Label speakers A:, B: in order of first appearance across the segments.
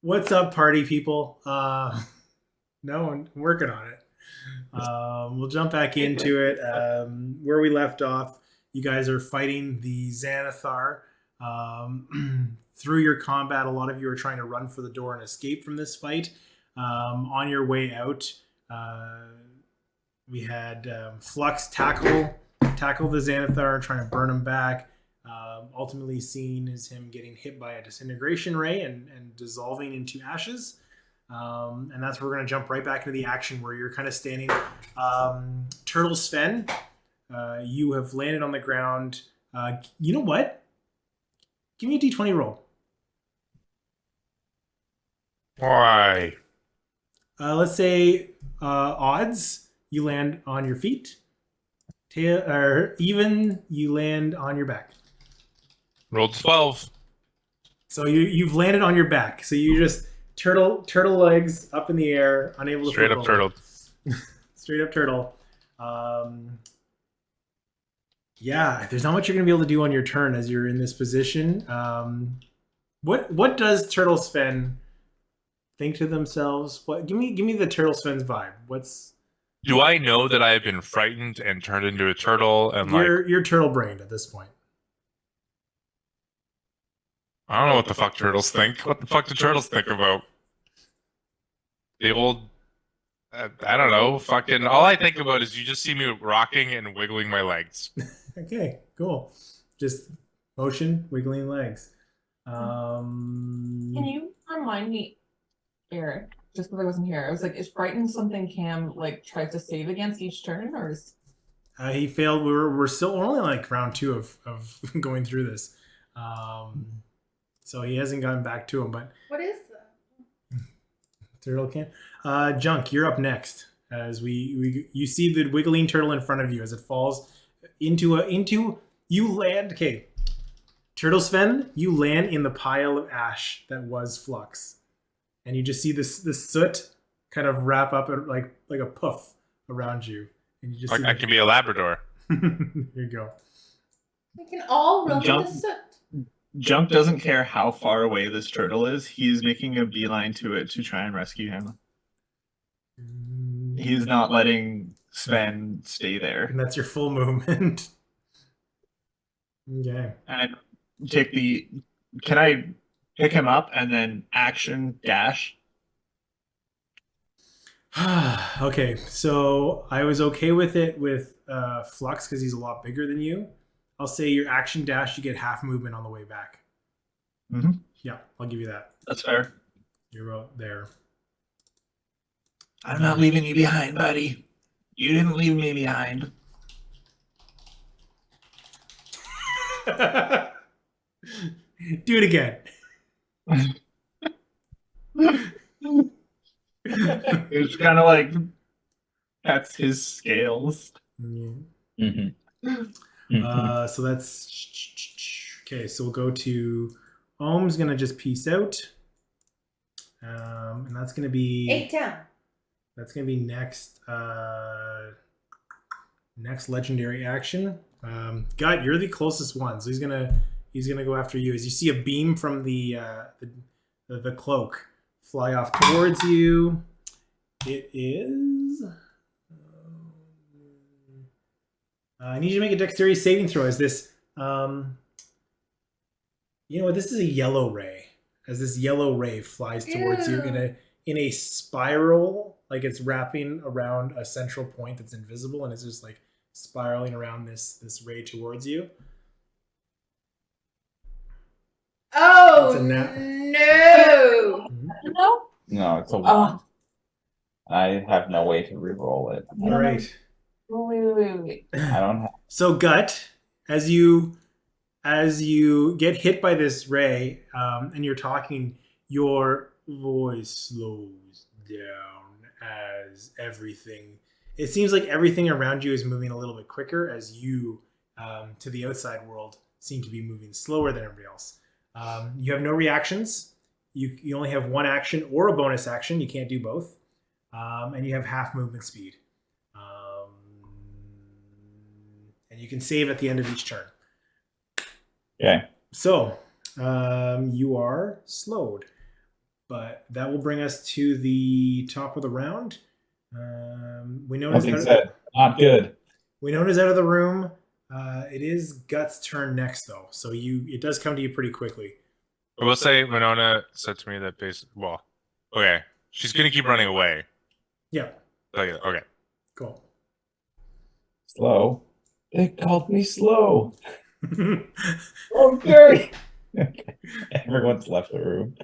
A: What's up, party people? No, I'm working on it. We'll jump back into it. Where we left off, you guys are fighting the Xanathar. Through your combat, a lot of you are trying to run for the door and escape from this fight. On your way out, uh, we had Flux tackle the Xanathar, trying to burn him back. Ultimately seen as him getting hit by a disintegration ray and dissolving into ashes. And that's where we're going to jump right back into the action where you're kind of standing. Turtle Sven, you have landed on the ground. You know what? Give me a d20 roll.
B: Why?
A: Let's say odds, you land on your feet. Tail, or even, you land on your back.
B: Rolled 12.
A: So you've landed on your back. So you just turtle legs up in the air, unable to
B: Straight
A: flip
B: up
A: over.
B: turtled.
A: Straight up turtle. Yeah, there's not much you're gonna be able to do on your turn as you're in this position. What does Turtle Sven think to themselves? What give me the Turtle Sven's vibe. What's
B: Do I know that I have been frightened and turned into a turtle and
A: you're turtle brained at this point.
B: I don't know what the fuck turtles think. What the fuck do turtles think about? The old I don't know, fucking all I think about is you just see me rocking and wiggling my legs.
A: Okay, cool. Just motion, wiggling legs.
C: Can you remind me, Eric, just because I wasn't here, I was like, is frightened something Cam like tries to save against each turn, or is
A: He failed. We're still only like round two of going through this, so he hasn't gotten back to him. But
D: What is that?
A: turtle can. Junk, you're up next. As you see the wiggling turtle in front of you as it falls into you land. Okay, Turtle Sven, you land in the pile of ash that was Flux, and you just see this soot kind of wrap up like a puff around you, and you just
B: Like
A: see
B: I can be a Labrador.
A: Here you go.
D: We can all run
E: Jump.
D: in the soot.
E: Jump doesn't care how far away this turtle is. He's making a beeline to it to try and rescue him. He's not letting Sven stay there.
A: And that's your full movement. Okay.
E: And take the. Can I pick him up and then action dash?
A: Okay, so I was okay with it with Flux because he's a lot bigger than you. I'll say your action dash, you get half movement on the way back.
E: Mm-hmm.
A: Yeah, I'll give you that.
E: That's fair.
A: You're out there.
E: I'm not leaving you behind, buddy. You didn't leave me behind.
A: Do it again.
E: It's kind of like that's his scales.
A: Yeah.
E: Mm-hmm.
A: So that's okay. So we'll go to Ohm's gonna just peace out, and that's gonna be
D: 8 down.
A: That's gonna be next. Next legendary action. God, you're the closest one, so he's gonna go after you. As you see a beam from the cloak fly off towards you. It is. I need you to make a dexterity saving throw. As this, you know what? This is a yellow ray. As this yellow ray flies towards you in a spiral, like it's wrapping around a central point that's invisible, and it's just like spiraling around this ray towards you.
D: Oh
A: It's a nat-
D: no!
C: no?
F: No, it's a
C: Oh,
F: one. I have no way to re-roll it.
A: All right.
C: wait.
F: I don't have.
A: So Gut, as you get hit by this ray, and you're talking, your voice slows down as everything. It seems like everything around you is moving a little bit quicker as you, to the outside world, seem to be moving slower than everybody else. You have no reactions. You only have one action or a bonus action. You can't do both. And you have half movement speed. And you can save at the end of each turn.
F: Okay.
A: So, you are slowed. but that will bring us to the top of the round. We know
F: Something said, not good.
A: We know is out of the room. It is Gut's turn next, though, so it does come to you pretty quickly.
B: I will say Winona said to me that okay, she's gonna keep running away.
A: Yeah,
B: Okay.
A: cool.
F: Slow. They called me slow.
A: Okay.
F: Oh, Gary. Everyone's left the room.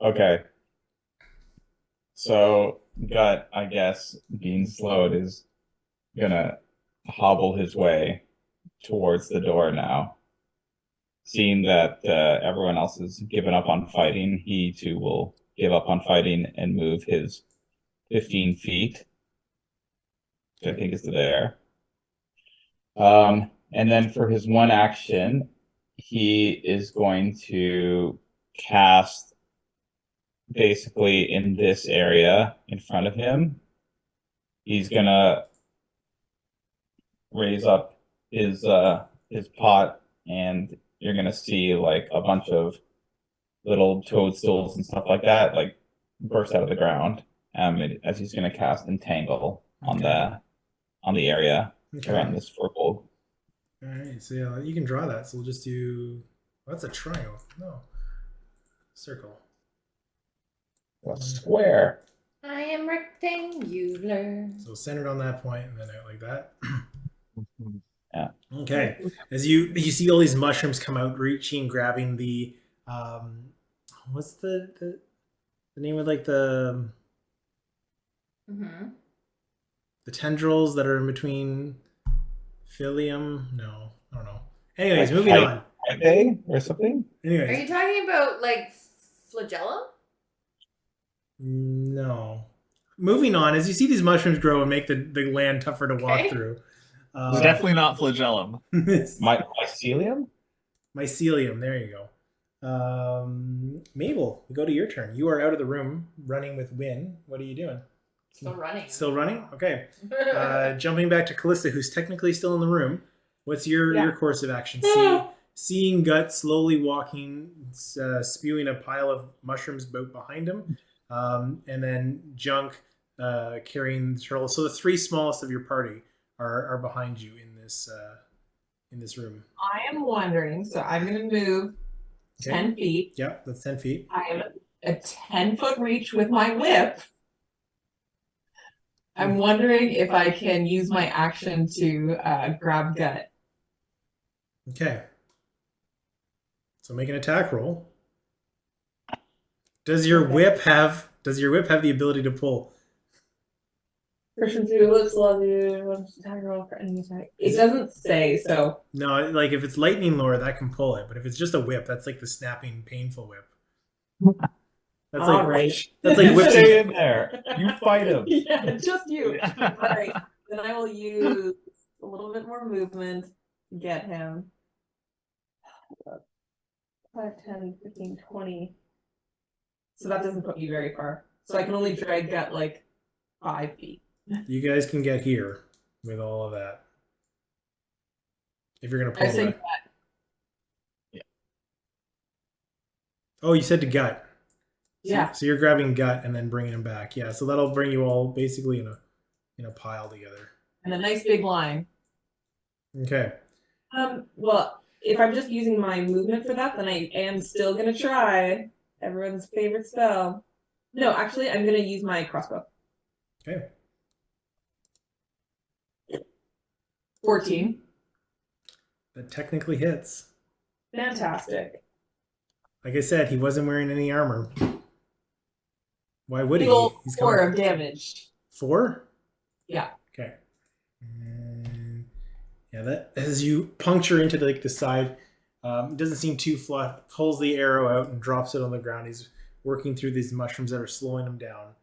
F: Okay. So Gut, I guess, being slowed, is gonna hobble his way towards the door now. Seeing that everyone else has given up on fighting, he too will give up on fighting and move his 15 feet, which I think is there. And then for his one action, he is going to cast basically in this area in front of him. He's gonna raise up his pot, and you're gonna see like a bunch of little toadstools and stuff like that like burst out of the ground. As he's gonna cast Entangle on the area around this circle.
A: All right, so yeah, you can draw that. So we'll just do. Well, that's a triangle. No, circle.
F: A square.
D: I am rectangular.
A: So centered on that point, and then out like that.
F: Yeah.
A: Okay. As you see all these mushrooms come out, reaching, grabbing the what's the name of like the
D: Mm-hmm.
A: tendrils that are in between phyllium? No, I don't know. Anyways,
F: Like
A: moving on.
F: Hype or something?
D: Are
A: Anyways,
D: you talking about like flagellum?
A: no. Moving on, as you see these mushrooms grow and make the land tougher to walk
D: Okay.
A: through.
E: It's definitely not flagellum.
F: Mycelium?
A: Mycelium. There you go. Mabel, we go to your turn. You are out of the room, running with Win. What are you doing?
D: Still running.
A: Still running? Okay. Jumping back to Callista, who's technically still in the room. What's your course of action? Seeing Gut slowly walking, spewing a pile of mushrooms behind him, and then Junk carrying the turtle. So the three smallest of your party are behind you in this room.
C: I am wondering, so I'm going to move 10 feet.
A: Yep, that's 10 feet.
C: I am a 10-foot reach with my whip. I'm wondering if I can use my action to grab Gut.
A: Okay. So make an attack roll. Does your whip have the ability to pull?
C: Person through looks lovely. Attack roll for enemy attack. It doesn't say, so
A: No, like if it's lightning lore, that can pull it. But if it's just a whip, that's like the snapping, painful whip. That's like
C: right.
A: That's like whips.
F: Stay in there. You fight him.
C: Yeah, just you. All right. Then I will use a little bit more movement to get him. 5, 10, 15, 20. So that doesn't put me very far. So I can only drag Gut like 5 feet.
A: You guys can get here with all of that. If you're gonna pull
C: I say
A: that.
C: Gut.
A: Oh, you said to Gut.
C: Yeah.
A: So you're grabbing Gut and then bringing him back. Yeah. So that'll bring you all basically in a pile together.
C: And a nice big line.
A: Okay.
C: Well, if I'm just using my movement for that, then I am still gonna try everyone's favorite spell. No, actually, I'm gonna use my crossbow.
A: Okay.
C: 14.
A: That technically hits.
C: Fantastic.
A: Like I said, he wasn't wearing any armor. Why would he?
C: Big ol'
A: He's
C: 4
A: coming.
C: of damage.
A: 4?
C: Yeah.
A: Okay. And yeah, that as you puncture into like the side, it doesn't seem too flat. Pulls the arrow out and drops it on the ground. He's working through these mushrooms that are slowing him down.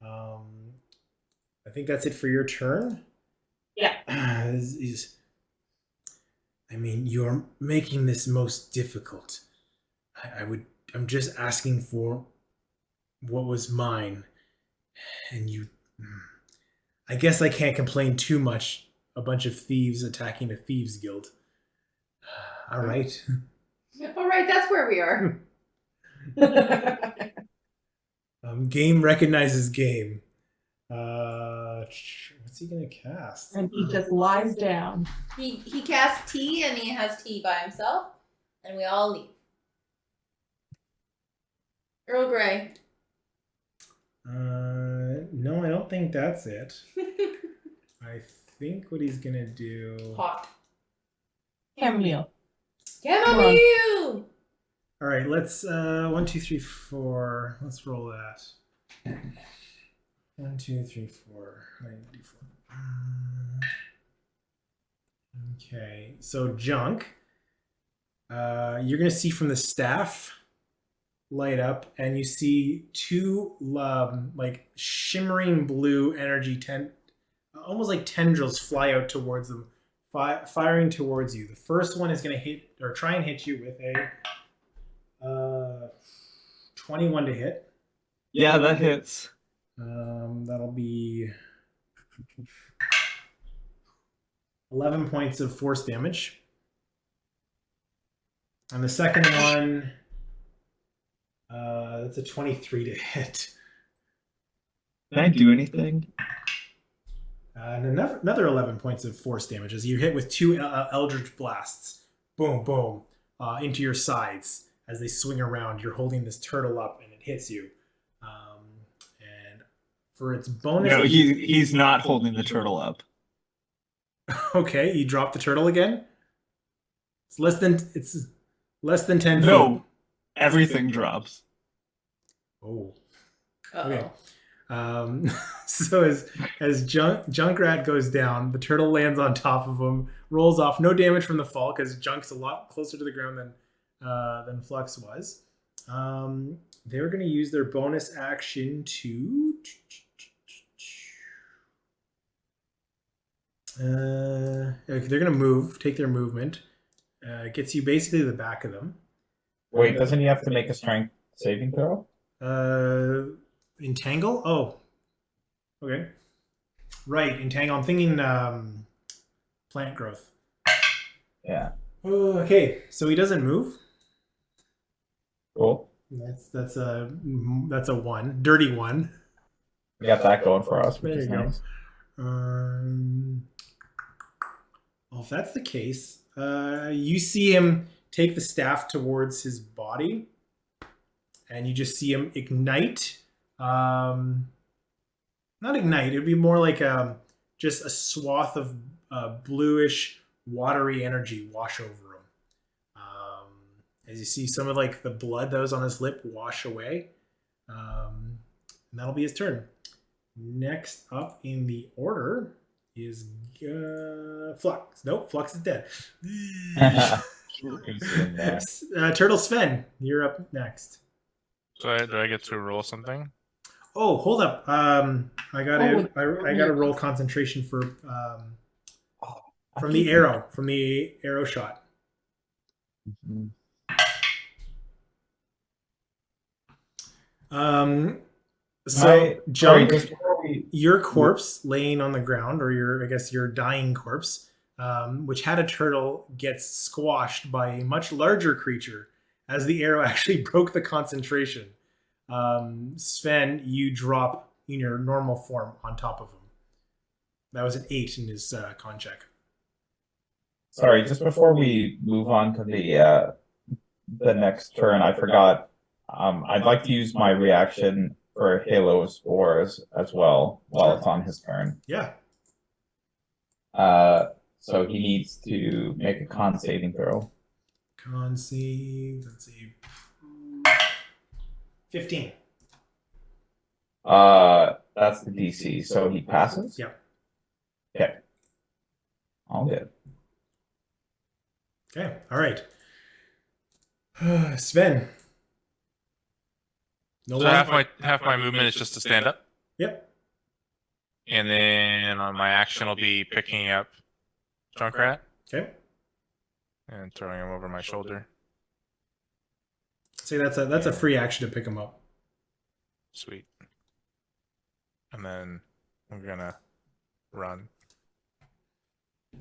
A: I think that's it for your turn.
C: Yeah.
A: I mean, you're making this most difficult. I'm just asking for what was mine, and you. I guess I can't complain too much. A bunch of thieves attacking a thieves guild. All right.
D: All right, that's where we are.
A: Game recognizes game. What's he gonna cast?
C: And he just lies down.
D: He casts tea and he has tea by himself, and we all leave. Earl Grey.
A: No, I don't think that's it. I think what he's gonna do.
D: Hot.
C: Chamomile.
D: Chamomile.
A: All right, let's 1, 2, 3, 4. Let's roll that. 1, 2, 3, 4. I need to do 4. Okay, so Junk. You're gonna see from the staff light up, and you see two like shimmering blue energy almost like tendrils fly out towards them, firing towards you. The first one is going to hit or try and hit you with a 21 to hit.
E: Yeah, that hits.
A: That'll be 11 points of force damage. And the second one, that's a 23 to hit.
E: Can I do anything?
A: And another 11 points of force damage as you hit with two Eldritch Blasts. Boom, boom, into your sides as they swing around. You're holding this turtle up and it hits you. And for its bonus...
E: No, he's not holding the turtle up.
A: Okay, you drop the turtle again? It's less than 10 feet.
E: No, everything drops.
A: Oh.
D: Uh-oh.
A: Okay. So as Junkrat goes down, the turtle lands on top of him, rolls off. No damage from the fall because Junk's a lot closer to the ground than Flux was. They're going to use their bonus action to. They're going to move, take their movement. Gets you basically to the back of them.
F: Wait, doesn't he have to make a strength saving throw?
A: Entangle? Oh. Okay. Right, entangle. I'm thinking plant growth.
F: Yeah.
A: Okay, so he doesn't move.
F: Cool.
A: That's a 1. Dirty 1.
F: We got that going for us, which
A: There
F: is
A: you go.
F: nice.
A: Well, if that's the case, you see him take the staff towards his body, and you just see him ignite. Not ignite. It'd be more like just a swath of bluish, watery energy wash over him. As you see some of like the blood that was on his lip wash away, and that'll be his turn. Next up in the order is Flux. Nope, Flux is dead. Turtle Sven, you're up next.
B: So do I get to roll something?
A: Oh, hold up. I gotta roll concentration for from the arrow shot.
F: Mhm.
A: So Junk,
F: just before we-
A: your corpse laying on the ground, or your dying corpse, which had a turtle, gets squashed by a much larger creature as the arrow actually broke the concentration. Sven, you drop in your normal form on top of him. That was an 8 in his con check.
F: Sorry, just before we move on to the next turn, I forgot. I'd like to use my reaction for Halo of Spores as well while it's on his turn.
A: Yeah.
F: So he needs to make a con saving throw.
A: Con save. Let's see. 15.
F: That's the DC, so he passes?
A: Yeah.
F: Okay. All good.
A: Okay. All right. Sven. No
B: So half my movement is just to stand up,
A: Yep.
B: and then on my action I'll be picking up Junkrat
A: Okay.
B: and throwing him over my shoulder.
A: See, that's a free action to pick him up.
B: Sweet. And then I'm gonna run.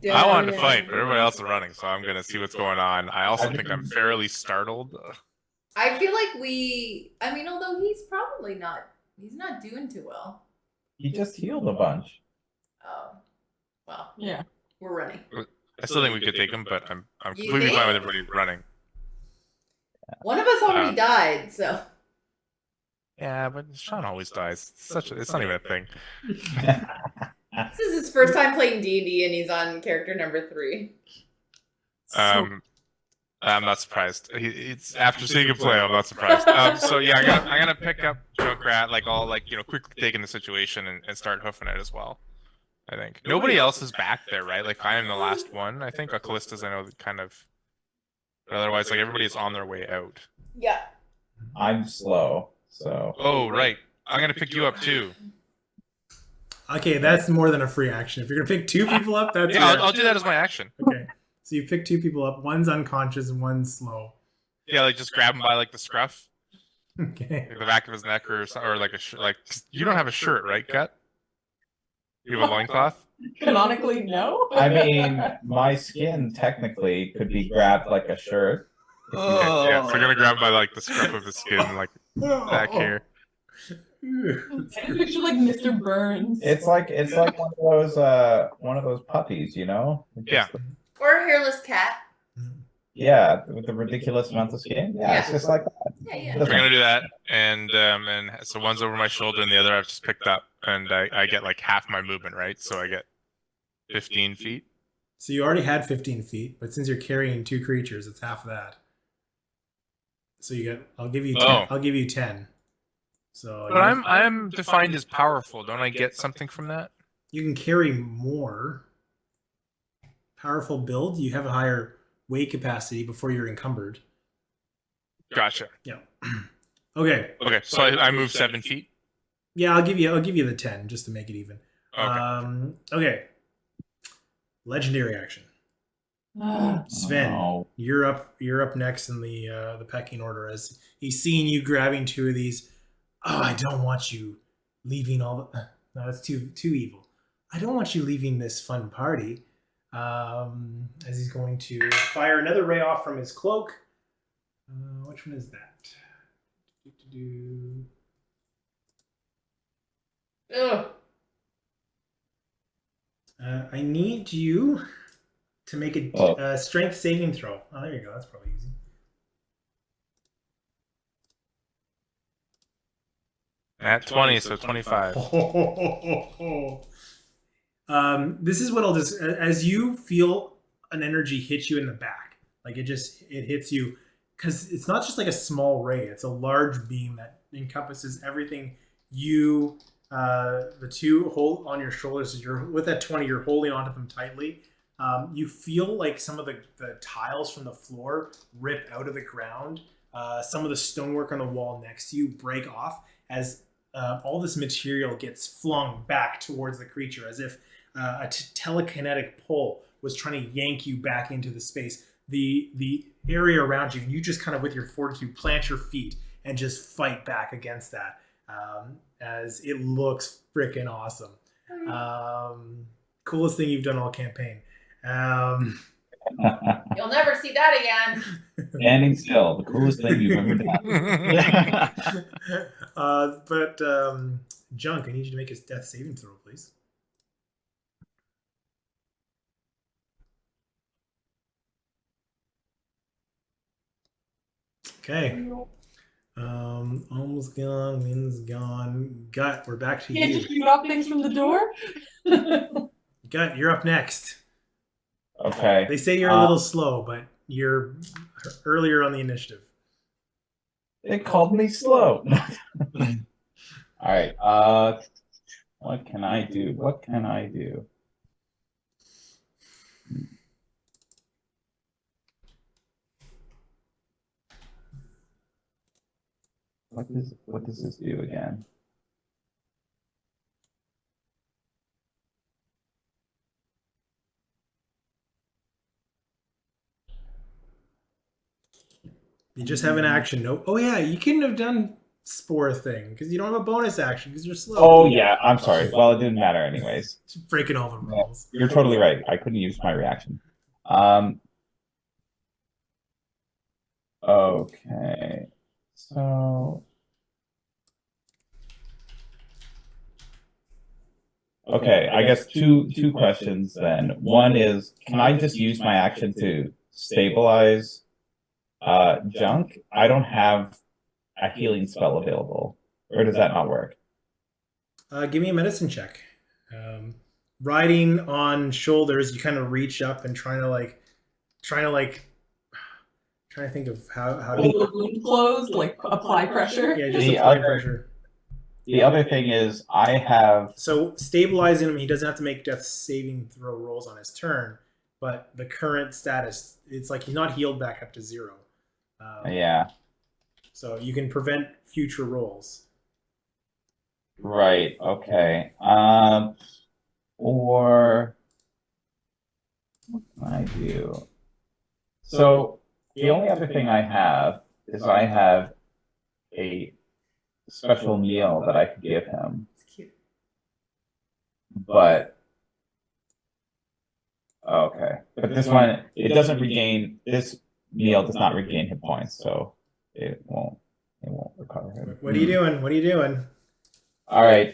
B: I wanted to fight, but everybody else is running, so I'm gonna see what's going on. I also think I'm fairly startled.
D: I feel like although he's probably not He's not doing too well.
F: He just healed a bunch.
D: Oh. Well,
C: Yeah.
D: we're running.
B: I still think we could take him, but I'm
D: You
B: completely
D: think?
B: fine with everybody running.
D: One of us already died, so.
B: Yeah, but Sean always dies. It's not even a thing.
D: This is his first time playing D&D, and he's on character number 3.
B: I'm not surprised. It's after seeing him play, I'm not surprised. So yeah, I'm gonna pick up Junkrat, like all like quickly take in the situation and start hoofing it as well. I think nobody else is back there, right? Like I am the last one. I think Callista's I know kind of. But otherwise, like everybody's on their way out.
D: Yeah.
F: I'm slow, so.
B: Oh right, I'm gonna pick you up too.
A: Okay, that's more than a free action. If you're gonna pick 2 people up, that's
B: Yeah, I'll do that as my action.
A: okay. So you pick 2 people up. One's unconscious and one's slow.
B: Yeah, like just grab him by like the scruff,
A: Okay.
B: like the back of his neck, or like a like. You don't have a shirt, right, Gut? You have a loincloth?
C: Canonically, no.
F: I mean, my skin technically could be grabbed like a shirt.
B: Okay, yeah, so we're gonna grab by like the scruff of his skin, like back here.
C: I picture like Mr. Burns.
F: It's like one of those puppies, you know?
B: Yeah.
D: Or a hairless cat.
F: Yeah, with the ridiculous amount of skin. Yeah, it's
D: Yeah.
F: just like that.
D: Yeah, yeah.
B: We're gonna do that, and so one's over my shoulder, and the other I've just picked up, and I get like half my movement, right? So I get 15 feet.
A: So you already had 15 feet, but since you're carrying 2 creatures, it's half of that. So you get. I'll give you 10.
B: Oh.
A: I'll give you 10. So
B: But I'm defined as powerful. Don't I get something from that?
A: you can carry more. Powerful build. You have a higher weight capacity before you're encumbered.
B: Gotcha.
A: Yeah. Okay.
B: Okay, so I move 7 feet.
A: Yeah, I'll give you the 10 just to make it even.
B: Okay.
A: Okay. Legendary action. Sven,
F: Oh.
A: you're up next in the pecking order as he's seeing you grabbing 2 of these. Oh, I don't want you leaving all the. No, that's too evil. I don't want you leaving this fun party. As he's going to fire another ray off from his cloak. Which one is that?
D: Ugh.
A: I need you to make a strength saving throw. Oh, there you go. That's probably easy.
B: At 20, so 25.
A: This is what I'll just as you feel an energy hit you in the back, like it hits you because it's not just like a small ray; it's a large beam that encompasses everything. You, the 2 hold on your shoulders. As you're with that 20, you're holding onto them tightly. You feel like some of the tiles from the floor rip out of the ground. Some of the stonework on the wall next to you break off as all this material gets flung back towards the creature, as if a telekinetic pull was trying to yank you back into the space. The area around you, and you just kind of with your fortitude plant your feet and just fight back against that, as it looks freaking awesome. Coolest thing you've done all campaign.
D: You'll never see that again.
F: Standing still, the coolest thing you've ever done.
A: But Junk, I need you to make his death saving throw, please. Okay. Almost gone, wind's gone. Gut, we're back to
C: Can't
A: you.
C: you shoot off things from the door?
A: Gut, you're up next.
F: Okay.
A: They say you're a little slow, but you're earlier on the initiative.
F: They called me slow. All right. What can I do? What can I do? What does this do again?
A: You just have an action. Nope. Oh yeah, you couldn't have done spore thing because you don't have a bonus action because you're slow.
F: Oh yeah, I'm sorry. Well, it didn't matter anyways.
A: Just breaking all the rules.
F: You're totally right. I couldn't use my reaction. Okay. So Okay, I guess two questions then. One is, can I just use my action to stabilize junk? I don't have a healing spell available, or does that not work?
A: Give me a medicine check. Riding on shoulders, you kind of reach up and trying to think of how
C: Hold
A: to.
C: the wound closed, like apply pressure.
A: Yeah, just
F: The
A: apply
F: other-
A: pressure.
F: The other thing is, I have
A: So stabilizing him, he doesn't have to make death saving throw rolls on his turn, but the current status, it's like he's not healed back up to 0.
F: yeah,
A: So you can prevent future rolls.
F: right, okay. Or what can I do? So the only other thing I have is I have a special meal that I could give him,
D: It's cute.
F: but okay. But this one, it doesn't regain. This meal does not regain hit points, so it won't recover him.
A: What are you doing? What are you doing?
F: All right.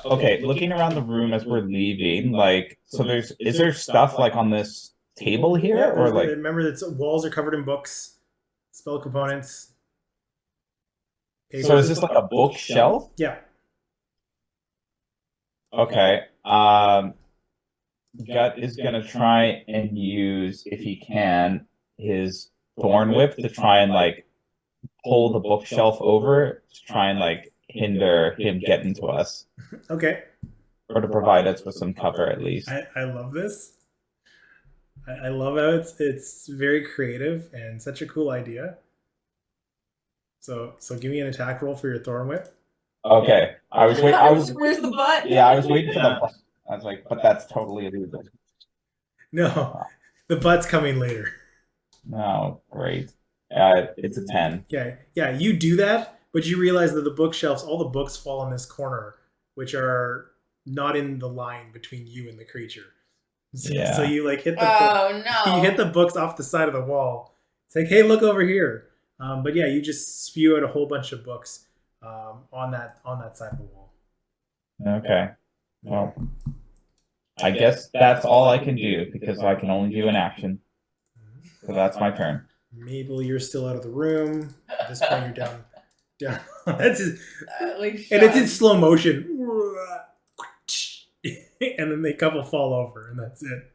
F: Okay. Looking around the room as we're leaving, like, so is there stuff like on this table here,
A: Yeah,
F: or like?
A: remember that walls are covered in books, spell components.
F: So is this like a bookshelf?
A: Yeah.
F: Okay. Gut is gonna try and use, if he can, his thorn whip to try and like pull the bookshelf over to try and like hinder him getting to us,
A: Okay.
F: or to provide us with some cover at least.
A: I love this. I love how it's very creative and such a cool idea. So give me an attack roll for your thorn whip.
F: Okay. I was waiting.
C: Where's the butt?
F: Yeah, I was waiting for the. I was like, but that's totally illegal.
A: No, the butt's coming later.
F: No, great. It's a 10.
A: Yeah, you do that, but you realize that the bookshelves, all the books fall in this corner, which are not in the line between you and the creature.
F: Yeah.
A: So you like hit the
D: Oh no!
A: you hit the books off the side of the wall. It's like, hey, look over here. But yeah, you just spew out a whole bunch of books on that side of the wall.
F: Okay. Well, I guess that's all I can do because I can only do an action. So that's my turn.
A: Mabel, you're still out of the room. At this point, you're down. That's his,
D: Like,
A: and it's in
D: Sean.
A: slow motion. And then they couple fall over, and that's it.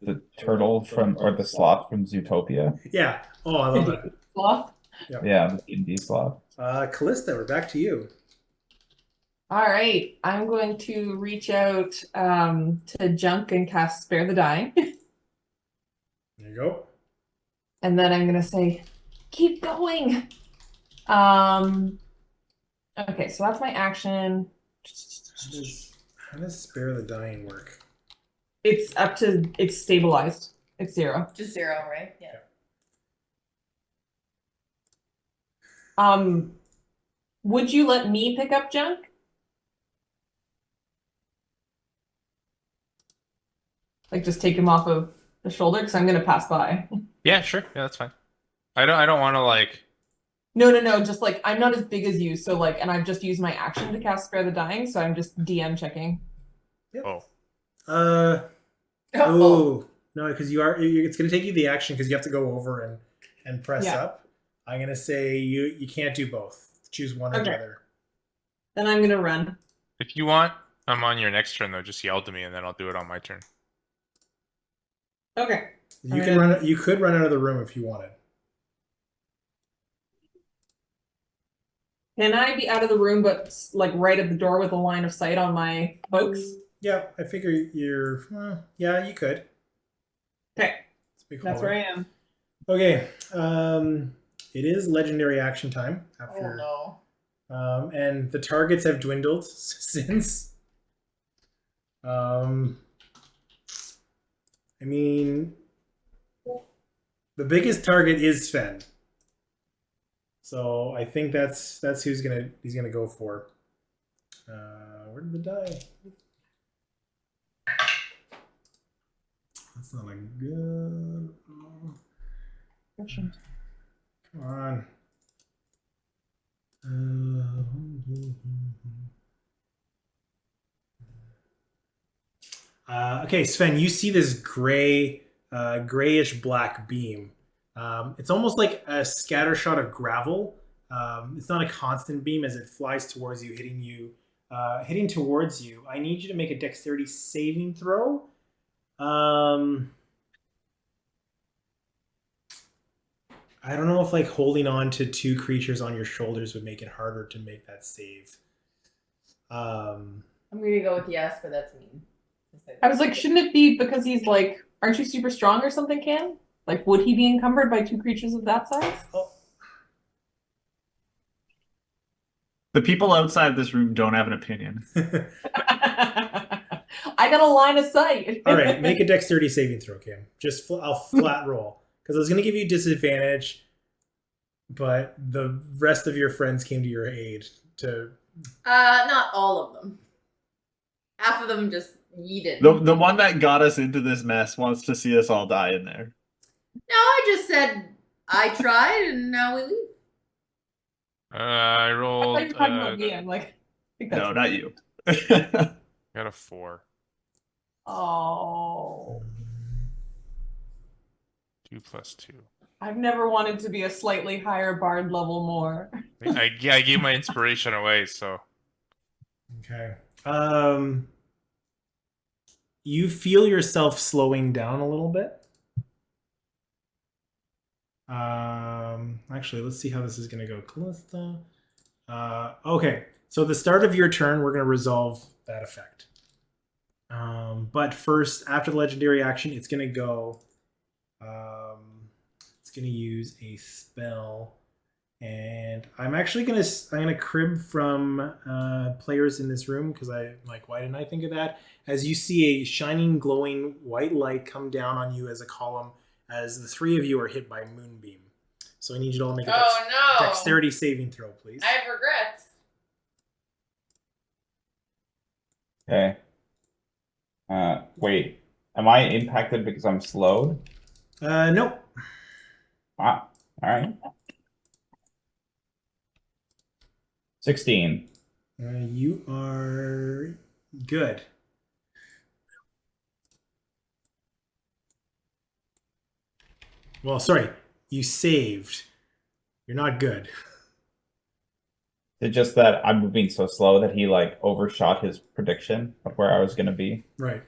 F: The turtle from, or the sloth from Zootopia.
A: Yeah. Oh, I love that.
C: Sloth.
F: Yeah, the D&D sloth.
A: Callista, we're back to you.
C: All right, I'm going to reach out to Junk and cast Spare the Dying.
A: There you go.
C: And then I'm gonna say, keep going. Okay, so that's my action.
A: How does Spare the Dying work?
C: It's stabilized. It's 0.
D: Just 0, right? Yeah.
C: Would you let me pick up Junk? Like just take him off of the shoulder because I'm gonna pass by.
B: Yeah, sure. Yeah, that's fine. I don't want to like.
C: No, just like I'm not as big as you, so like, and I've just used my action to cast Spare the Dying, so I'm just DM checking.
B: Oh.
A: Oh no, because it's going to take you the action because you have to go over and press
C: Yeah.
A: up. I'm going to say you can't do both. Choose one or the
C: Okay.
A: other.
C: Then I'm gonna run.
B: If you want, I'm on your next turn though. Just yell to me, and then I'll do it on my turn.
C: Okay.
A: You
C: Oh,
A: can
C: yeah.
A: run. You could run out of the room if you wanted.
C: Can I be out of the room, but like right at the door with a line of sight on my folks?
A: Yeah, I figure you're. Yeah, you could.
C: Okay,
A: It's a big
C: that's
A: hallway.
C: where I am.
A: Okay. It is legendary action time
D: Oh
A: after.
D: no.
A: And the targets have dwindled since. I mean, the biggest target is Sven. So I think that's he's gonna go for. Where did the die? That's not a good. Come on. Okay, Sven, you see this grayish black beam. It's almost like a scatter shot of gravel. It's not a constant beam as it flies towards you, hitting towards you. I need you to make a dexterity saving throw. I don't know if like holding on to two creatures on your shoulders would make it harder to make that save.
D: I'm gonna go with yes, but that's mean.
C: I was like, shouldn't it be because he's like, aren't you super strong or something, Cam? Like, would he be encumbered by two creatures of that size?
A: Oh,
E: The people outside this room don't have an opinion.
C: I got a line of sight.
A: all right, make a dexterity saving throw, Cam. Just I'll flat roll because I was going to give you disadvantage, but the rest of your friends came to your aid to.
D: Not all of them. Half of them just yeeted.
E: The one that got us into this mess wants to see us all die in there.
D: No, I just said I tried and now we leave.
B: I
C: I
B: rolled.
C: thought you were talking about me. I'm like, I think that's
E: No, not you.
B: Got a 4.
C: Oh,
B: 2 plus 2.
C: I've never wanted to be a slightly higher bard level more.
B: I gave my inspiration away, so
A: Okay. You feel yourself slowing down a little bit. Actually, let's see how this is going to go. Callista. Okay, so at the start of your turn, we're going to resolve that effect. But first, after the legendary action, it's going to go. It's going to use a spell, and I'm gonna crib from players in this room because I like. Why didn't I think of that? As you see a shining, glowing white light come down on you as a column, as the three of you are hit by moonbeam. So I need you to all make a
D: Oh no!
A: dexterity saving throw, please.
D: I have regrets.
F: Okay. Wait. Am I impacted because I'm slowed?
A: Nope.
F: Wow. All right. 16.
A: You are good. Well, sorry, you saved. You're not good.
F: It's just that I'm moving so slow that he like overshot his prediction of where I was gonna be.
A: Right.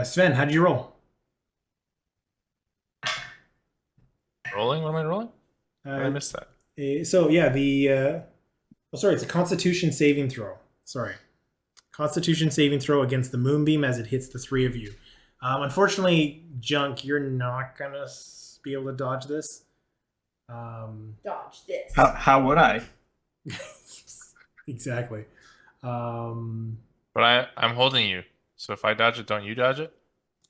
A: Sven, how did you roll?
B: rolling. What am I rolling? I missed that.
A: So yeah, sorry, it's a Constitution saving throw. Sorry, Constitution saving throw against the moonbeam as it hits the three of you. Unfortunately, Junk, you're not gonna be able to dodge this.
D: Dodge this.
E: How would I?
A: Exactly.
B: But I'm holding you. So if I dodge it, don't you dodge it?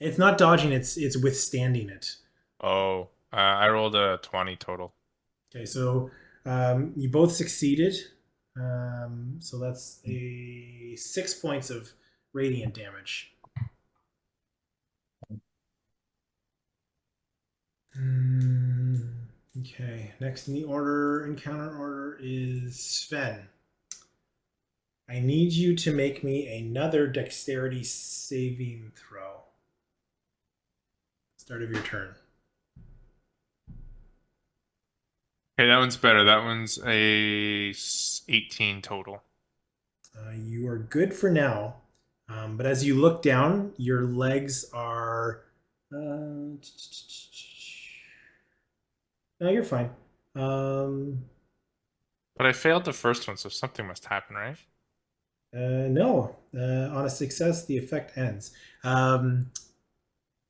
A: It's not dodging. It's withstanding it.
B: Oh, I rolled a 20 total.
A: Okay, so you both succeeded. So that's 6 points of radiant damage. Okay, next in the encounter order is Sven. I need you to make me another dexterity saving throw. Start of your turn.
B: Okay, that one's better. That one's a 18 total.
A: You are good for now, but as you look down, your legs are. No, you're fine.
B: But I failed the first one, so something must happen, right?
A: No. On a success, the effect ends.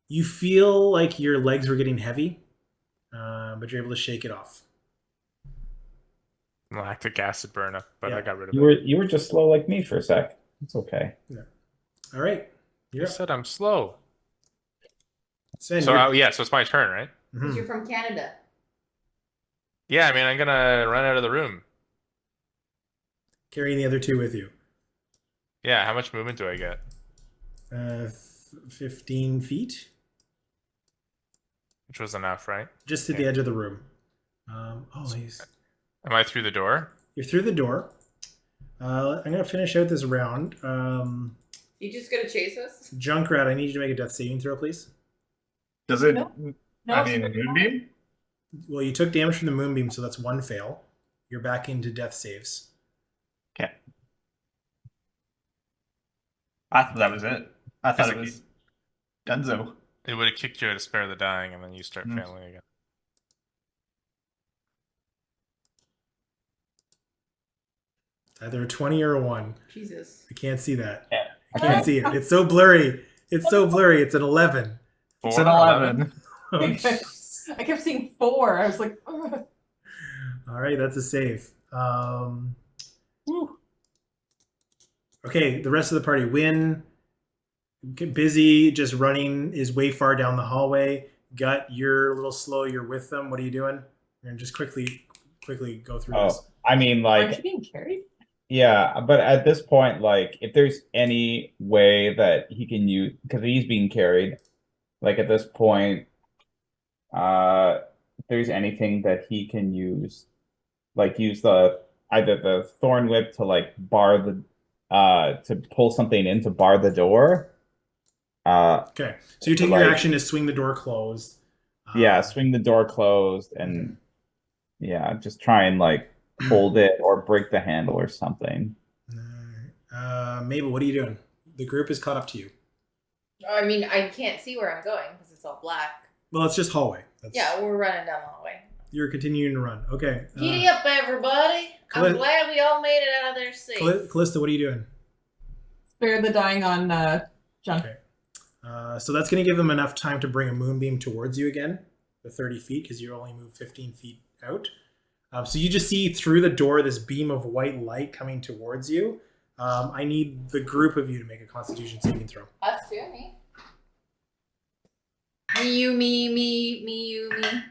A: You feel like your legs were getting heavy, but you're able to shake it off.
B: Lactic acid burn up, but
A: Yeah.
B: I got rid of
F: You
B: it.
F: were just slow like me for a sec. It's okay.
A: All right.
B: You
A: You're up.
B: said I'm slow.
A: Sven,
B: So
A: you're-
B: yeah, so it's my turn, right?
D: Because
A: Mhm.
D: you're from Canada.
B: Yeah, I mean I'm gonna run out of the room.
A: Carrying the other two with you.
B: Yeah, how much movement do I get?
A: 15 feet,
B: Which was enough, right?
A: just to the
B: Yeah.
A: edge of the room.
B: Am I through the door?
A: You're through the door. I'm going to finish out this round.
D: You just gonna chase us?
A: Junkrat, I need you to make a death saving throw, please.
E: Does it?
C: No. No,
E: I mean, Moonbeam.
A: Well, you took damage from the moonbeam, so that's one fail. You're back into death saves.
E: Okay. I thought that was it. I thought it was Dunzo.
B: It would have kicked you out of Spare the Dying, and then you start
E: Mm.
B: failing again.
A: It's either a 20 or a 1.
D: Jesus.
A: I can't see that.
F: Yeah.
A: I can't see it. It's so blurry. It's so blurry. It's an 11.
E: It's an 11.
A: Okay.
C: I kept seeing 4. I was like, ugh.
A: All right, that's a save. Okay, the rest of the party. Win. Busy, just running, is way far down the hallway. Gut, you're a little slow. You're with them. What are you doing? And just quickly go through
F: Oh,
A: this.
F: I mean,
C: Aren't
F: like,
C: you being carried?
F: yeah, but at this point, like, if there's any way that he can use, because he's being carried, like at this point, if there's anything that he can use, like use either the thorn whip to like bar the, to pull something in to bar the door.
A: Okay, so you're taking your
F: like-
A: action to swing the door closed.
F: Yeah, swing the door closed and yeah, just try and like hold it or break the handle or something.
A: Mabel, what are you doing? The group is caught up to you.
D: I mean, I can't see where I'm going because it's all black.
A: Well, it's just hallway.
D: Yeah, we're running down the hallway.
A: You're continuing to run. Okay.
D: Giddy up, everybody!
A: Calli-
D: I'm glad we all made it out of there safe.
A: Callista, what are you doing?
C: Spare the Dying on Junk.
A: Okay. So that's going to give them enough time to bring a moonbeam towards you again, the 30 feet, because you only moved 15 feet out. So you just see through the door this beam of white light coming towards you. I need the group of you to make a Constitution saving throw.
D: Us too, me. Me, you, me, you, me.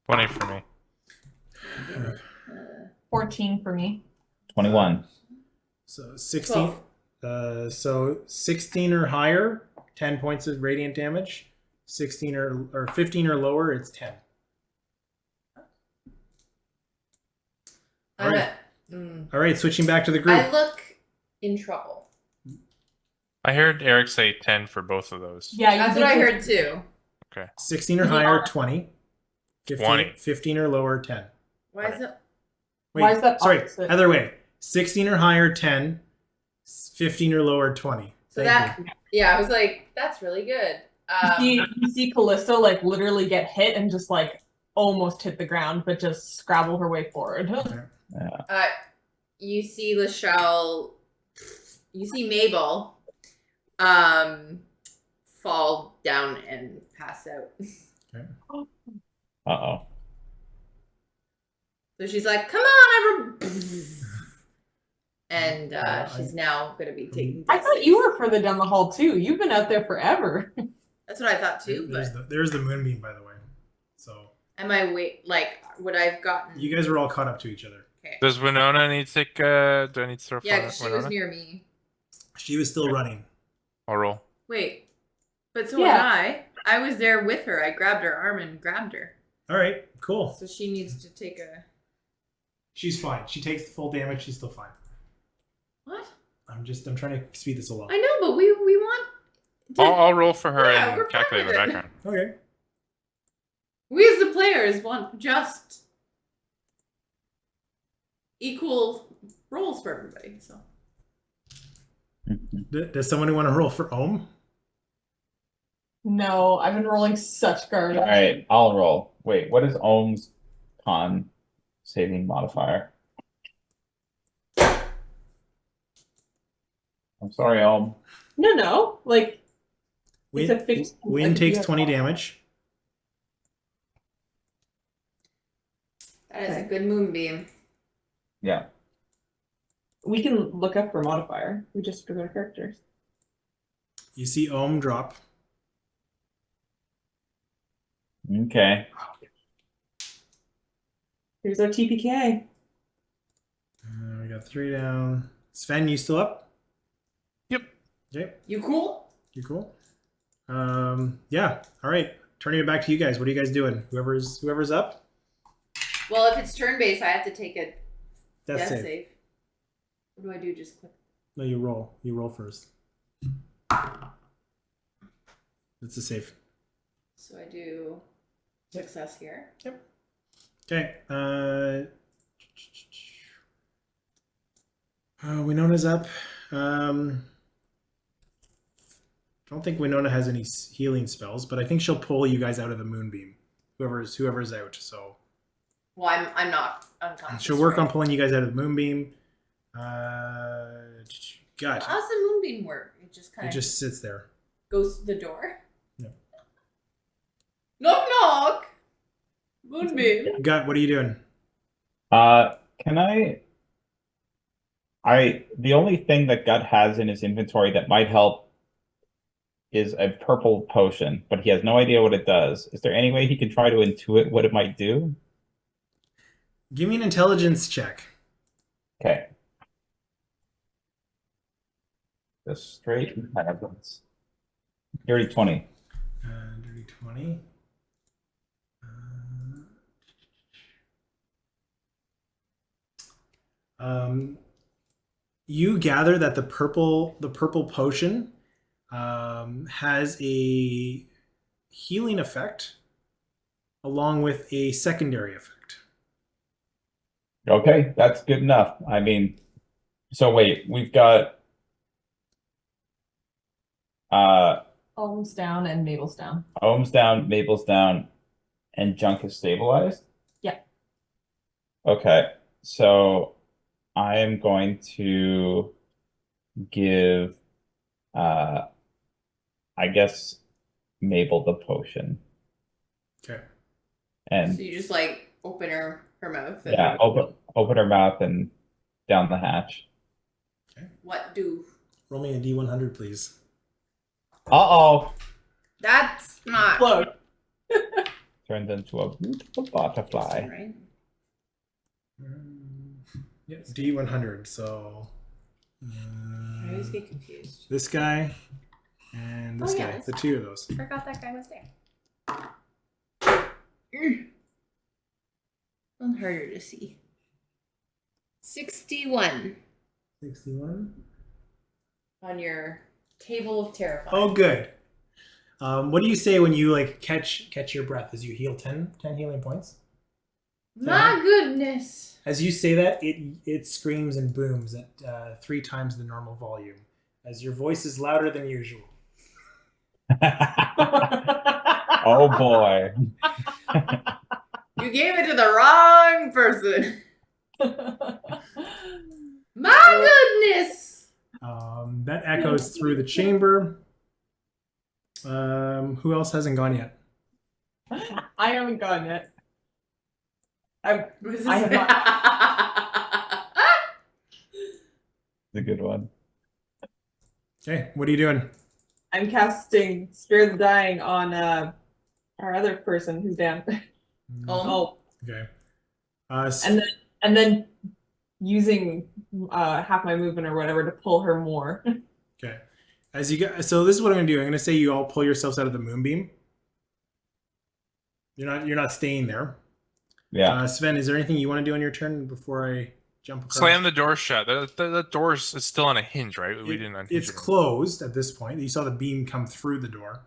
B: 20 for me.
C: 14 for me.
F: 21.
A: So 16. So 16 or higher, 10 points of radiant damage. 16 or 15 or lower, it's 10. All right. All right, switching back to the group.
D: I look in trouble.
B: I heard Eric say 10 for both of those.
C: Yeah, you
D: That's
C: did
D: what I
C: say-
D: heard too.
A: 16 or higher, 20. 15,
B: 20.
A: 15 or lower, 10.
D: Why is it?
A: Wait,
C: Why is that
A: sorry,
C: opposite?
A: other way. 16 or higher, 10. 15 or lower, 20.
D: So
A: Thank
D: that, yeah, I was like, that's really good.
C: You see Callisto like literally get hit and just like almost hit the ground, but just scrabble her way forward.
A: Okay.
D: You see Lachelle, you see Mabel, fall down and pass out.
F: Uh-oh.
D: So she's like, "Come on, everyone!" And she's now gonna be taking.
C: I thought you were further down the hall too. You've been out there forever.
D: That's what I thought too. But
A: There's the moonbeam, by the way. So
D: am I would I've gotten?
A: you guys were all caught up to each other.
D: Okay.
B: Does Winona need to take, do I need to throw
D: Yeah,
B: for
D: because she
B: Winona?
D: was near me.
A: She was still running.
B: I'll roll.
D: Wait, but so
C: Yeah.
D: was I. I was there with her. I grabbed her arm and grabbed her.
A: All right, cool.
D: So she needs to take a.
A: She's fine. She takes the full damage. She's still fine.
D: What?
A: I'm trying to speed this along.
D: I know, but we want.
B: I'll roll for her
D: Yeah, we're
B: and
D: fine
B: calculate the
D: with it.
B: background.
A: Okay.
D: We as the players want just equal roles for everybody. So
A: Does someone want to roll for Ohm?
C: No, I've been rolling such garbage.
F: All right, I'll roll. Wait, what is Ohm's con saving modifier? I'm sorry, Ohm.
C: No, like it's a
A: Win,
C: 15.
A: Win
C: like,
A: takes
C: yeah.
A: 20 damage.
D: that is a good moonbeam.
F: Yeah.
C: We can look up her modifier. We just forgot our characters.
A: You see Ohm drop.
F: Okay.
C: Here's our TPK.
A: We got 3 down. Sven, you still up?
B: Yep.
A: Okay,
D: You cool?
A: you cool? Yeah. All right. Turning it back to you guys. What are you guys doing? Whoever's up.
D: Well, if it's turn based, I have to take a
A: Death
D: death
A: save.
D: save. What do I do? Just click.
A: No, you roll. You roll first. It's a safe.
D: So I do success here.
A: Okay. Winona's up. I don't think Winona has any healing spells, but I think she'll pull you guys out of the moonbeam. Whoever's out. So
D: Well, I'm not unconscious.
A: she'll work on
D: right?
A: pulling you guys out of the moonbeam. God,
D: How's the moonbeam work? It just kind
A: it
D: of
A: just sits there.
D: goes to the door.
A: Yeah.
D: Knock knock. Moonbeam.
A: Gut, what are you doing?
F: Can the only thing that Gut has in his inventory that might help is a purple potion, but he has no idea what it does. Is there any way he can try to intuit what it might do?
A: Give me an intelligence check.
F: Okay. Just straight intelligence. Dirty 20.
A: Dirty 20. You gather that the purple potion has a healing effect along with a secondary effect.
F: Okay, that's good enough. I mean, so wait, we've got
C: Holmes down and Mabel's down.
F: Ohm's down, Mabel's down, and Junk is stabilized?
C: Yeah.
F: Okay, so I am going to give, I guess, Mabel the potion.
A: Okay.
F: And
D: So you just like open her mouth. And
F: yeah, open her mouth and down the hatch.
D: What do?
A: Roll me a D100, please.
F: Uh-oh!
D: That's not
C: Close.
F: Turned into a beautiful butterfly.
D: right.
A: Yeah, D100. So
D: I always get confused.
A: this guy and this
D: Oh, yeah,
A: guy,
D: this
A: the two of those.
D: Forgot that guy was there. One harder to see. 61
A: 61.
D: on your table of terrifying.
A: Oh, good. What do you say when you like catch your breath as you heal 10 healing points?
D: My goodness!
A: As you say that, it screams and booms at 3 times the normal volume, as your voice is louder than usual.
F: Oh boy.
D: You gave it to the wrong person. My goodness!
A: That echoes through the chamber. Who else hasn't gone yet?
C: I haven't gone yet.
D: Was
C: I have not.
F: The good one.
A: Okay, what are you doing?
C: I'm casting Spare the Dying on our other person who's down. Oh,
A: Okay.
C: and then using half my movement or whatever to pull her more.
A: Okay. As you get, so this is what I'm gonna do. I'm gonna say you all pull yourselves out of the moonbeam. You're not staying there.
F: Yeah.
A: Sven, is there anything you want to do on your turn before I jump across?
B: Slam the door shut. The door is still on a hinge, right? We didn't unhinge
A: It's
B: it.
A: closed at this point. You saw the beam come through the door.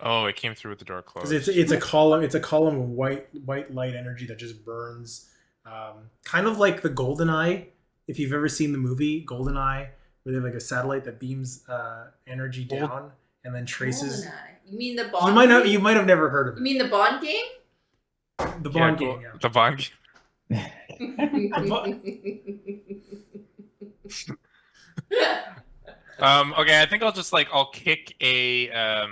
B: Oh, it came through with the door closed.
A: Because it's a column. It's a column of white light energy that just burns, kind of like the GoldenEye. If you've ever seen the movie GoldenEye, where they have like a satellite that beams energy down and then traces.
D: GoldenEye. You mean the Bond?
A: You might have never heard of
D: You
A: it.
D: mean the Bond game?
A: The Bond game. Yeah.
B: The Bond game. Okay, I think I'll kick a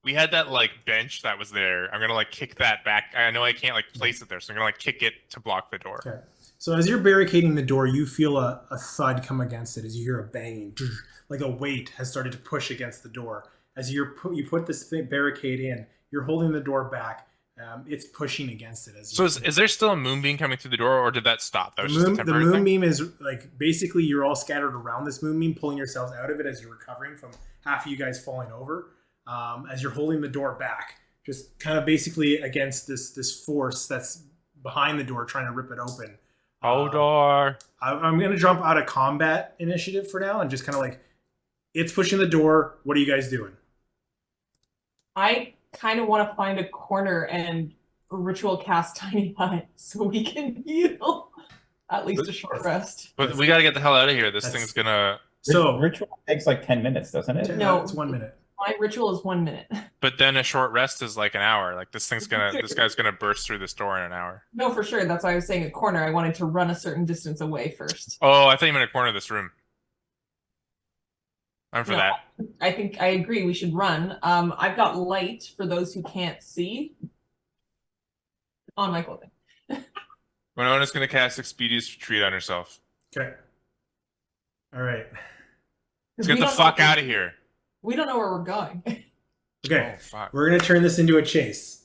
B: we had that like bench that was there. I'm gonna kick that back. I know I can't place it there, so I'm gonna kick it to block the door.
A: Okay. So as you're barricading the door, you feel a thud come against it as you hear a banging, like a weight has started to push against the door. As you put this barricade in, you're holding the door back. It's pushing against it.
B: So is there still a moonbeam coming through the door, or did that stop? That was just a
A: the
B: temporary thing?
A: moonbeam is basically you're all scattered around this moonbeam, pulling yourselves out of it as you're recovering from half of you guys falling over. As you're holding the door back, just kind of basically against this force that's behind the door trying to rip it open.
B: Hodor.
A: I'm going to jump out of combat initiative for now and just kind of like, it's pushing the door. What are you guys doing?
C: I kind of want to find a corner and ritual cast Tiny Hut so we can heal at least a short rest.
B: But we gotta get the hell out of here. This
A: That's-
B: thing's gonna.
A: So,
F: Ritual takes like 10 minutes, doesn't it?
C: No.
A: it's 1 minute.
C: My ritual is 1 minute.
B: But then a short rest is like an hour. Like this guy's gonna burst through this door in an hour.
C: No, for sure. That's why I was saying a corner. I wanted to run a certain distance away first.
B: Oh, I thought you meant a corner of this room. I'm for
C: No,
B: that.
C: I think I agree. We should run. I've got light for those who can't see on my clothing.
B: Winona's gonna cast Expeditious Retreat on herself.
A: Okay. All right.
B: Let's get the fuck out of here.
C: We don't know where we're going.
A: Okay.
B: Oh, fuck.
A: We're going to turn this into a chase.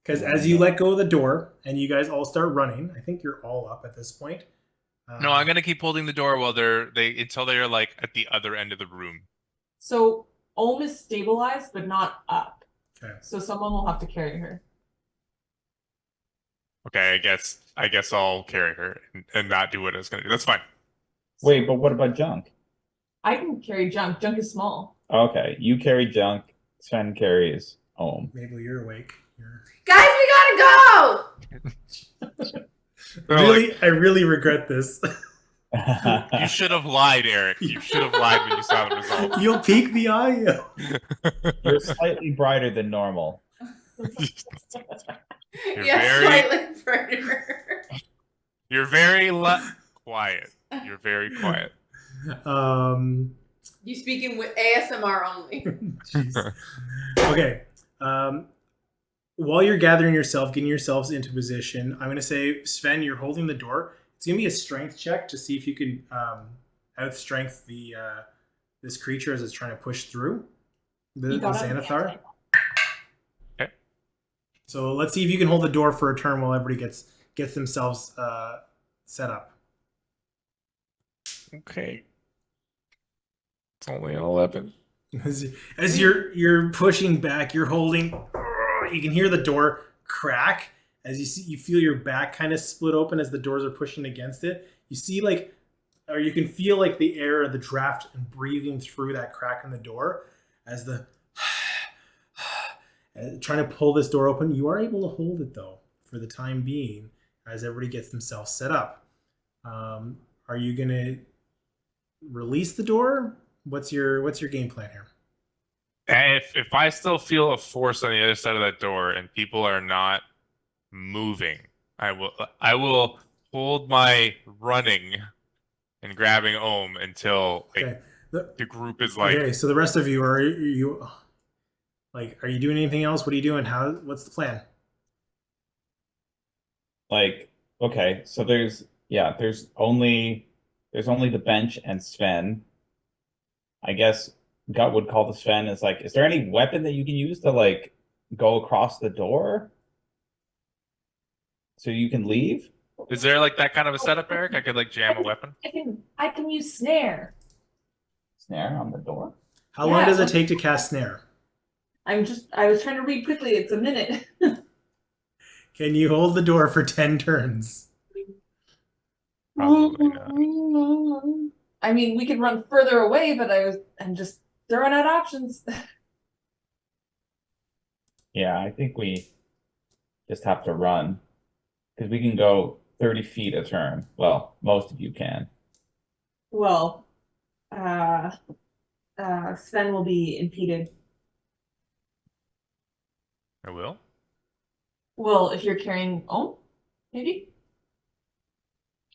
A: Because as you let go of the door and you guys all start running, I think you're all up at this point.
B: No, I'm gonna keep holding the door while until they're like at the other end of the room.
C: So Olm is stabilized, but not up.
A: Okay.
C: So someone will have to carry her.
B: Okay, I guess I'll carry her and not do what I was gonna do. That's fine.
F: Wait, but what about Junk?
C: I can carry Junk. Junk is small.
F: Okay, you carry Junk, Sven carries Home.
A: Mabel, you're awake.
D: Guys, we gotta go!
A: I really regret this.
B: You should have lied, Eric. You should have lied when you saw the result.
A: You'll peek the eye.
F: You're slightly brighter than normal.
B: You're
D: Yeah,
B: very-
D: slightly further.
B: You're very quiet. You're very quiet.
D: You speaking with ASMR only.
A: Jeez. Okay. While you're gathering yourself, getting yourselves into position, I'm going to say, Sven, you're holding the door. It's going to be a strength check to see if you can outstrength this creature as it's trying to push through the Xanathar.
B: Okay.
A: So let's see if you can hold the door for a turn while everybody gets themselves set up.
B: Okay. It's only an 11.
A: As you're pushing back, you're holding. You can hear the door crack as you feel your back kind of split open as the doors are pushing against it. You see or you can feel like the air, the draft, and breathing through that crack in the door as trying to pull this door open. You are able to hold it though for the time being as everybody gets themselves set up. Are you gonna release the door? What's your game plan here?
B: If I still feel a force on the other side of that door and people are not moving, I will hold my running and grabbing Ohm until the group is like.
A: Okay, so the rest of you are you doing anything else? What are you doing? What's the plan?
F: Okay, so there's only the bench and Sven. I guess Gut would call the Sven as is there any weapon that you can use to go across the door so you can leave?
B: Is there that kind of a setup, Eric? I could jam a weapon.
C: I can use snare.
F: Snare on the door?
A: How long does it take to cast snare?
C: I was trying to read quickly. It's a minute.
A: Can you hold the door for 10 turns?
B: Probably not.
C: I mean, we could run further away, but I'm just throwing out options.
F: Yeah, I think we just have to run because we can go 30 feet a turn. Well, most of you can.
C: Well, Sven will be impeded.
B: I will.
C: Well, if you're carrying maybe?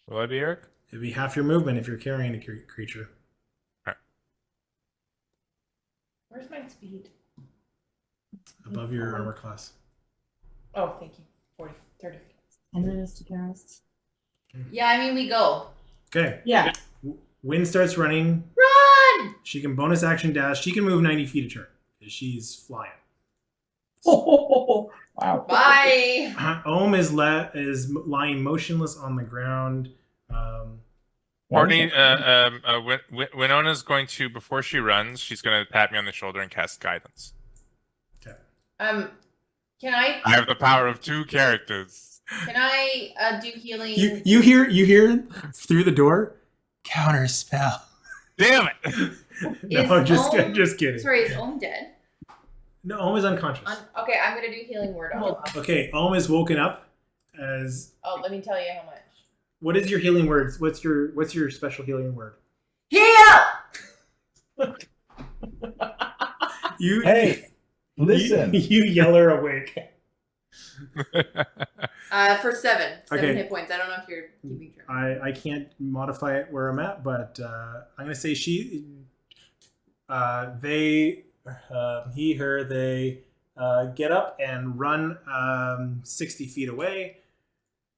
B: Will I be, Eric?
A: It'd be half your movement if you're carrying a creature.
D: Where's my speed?
A: Above your armor class.
D: Oh, thank you. 30.
C: 10 minutes to cast.
D: Yeah, I mean, we go.
A: Okay.
C: Yeah.
A: Wynn starts running.
D: Run!
A: She can bonus action dash. She can move 90 feet a turn because she's flying.
C: Oh,
F: Wow.
D: Bye!
A: Ohm is lying motionless on the ground.
B: Courtney, Winona's going to, before she runs, she's going to pat me on the shoulder and cast guidance.
A: Okay.
D: Can I?
B: I have the power of 2 characters.
D: Can I do healing?
A: You hear through the door, counter spell.
B: Damn it!
A: No,
D: Is
A: just
D: Ohm-
A: just kidding.
D: Sorry, is Ohm dead?
A: No, Ohm is unconscious.
D: Okay, I'm gonna do healing word on him.
A: Okay, Ohm is woken up as.
D: Oh, let me tell you how much.
A: What is your healing words? What's your special healing word?
D: Heal!
A: You
F: Hey, listen.
A: You yell her awake.
D: For 7
A: Okay.
D: hit points. I don't know if you're keeping track.
A: I can't modify it where I'm at, but I'm gonna say he, her, they get up and run 60 feet away.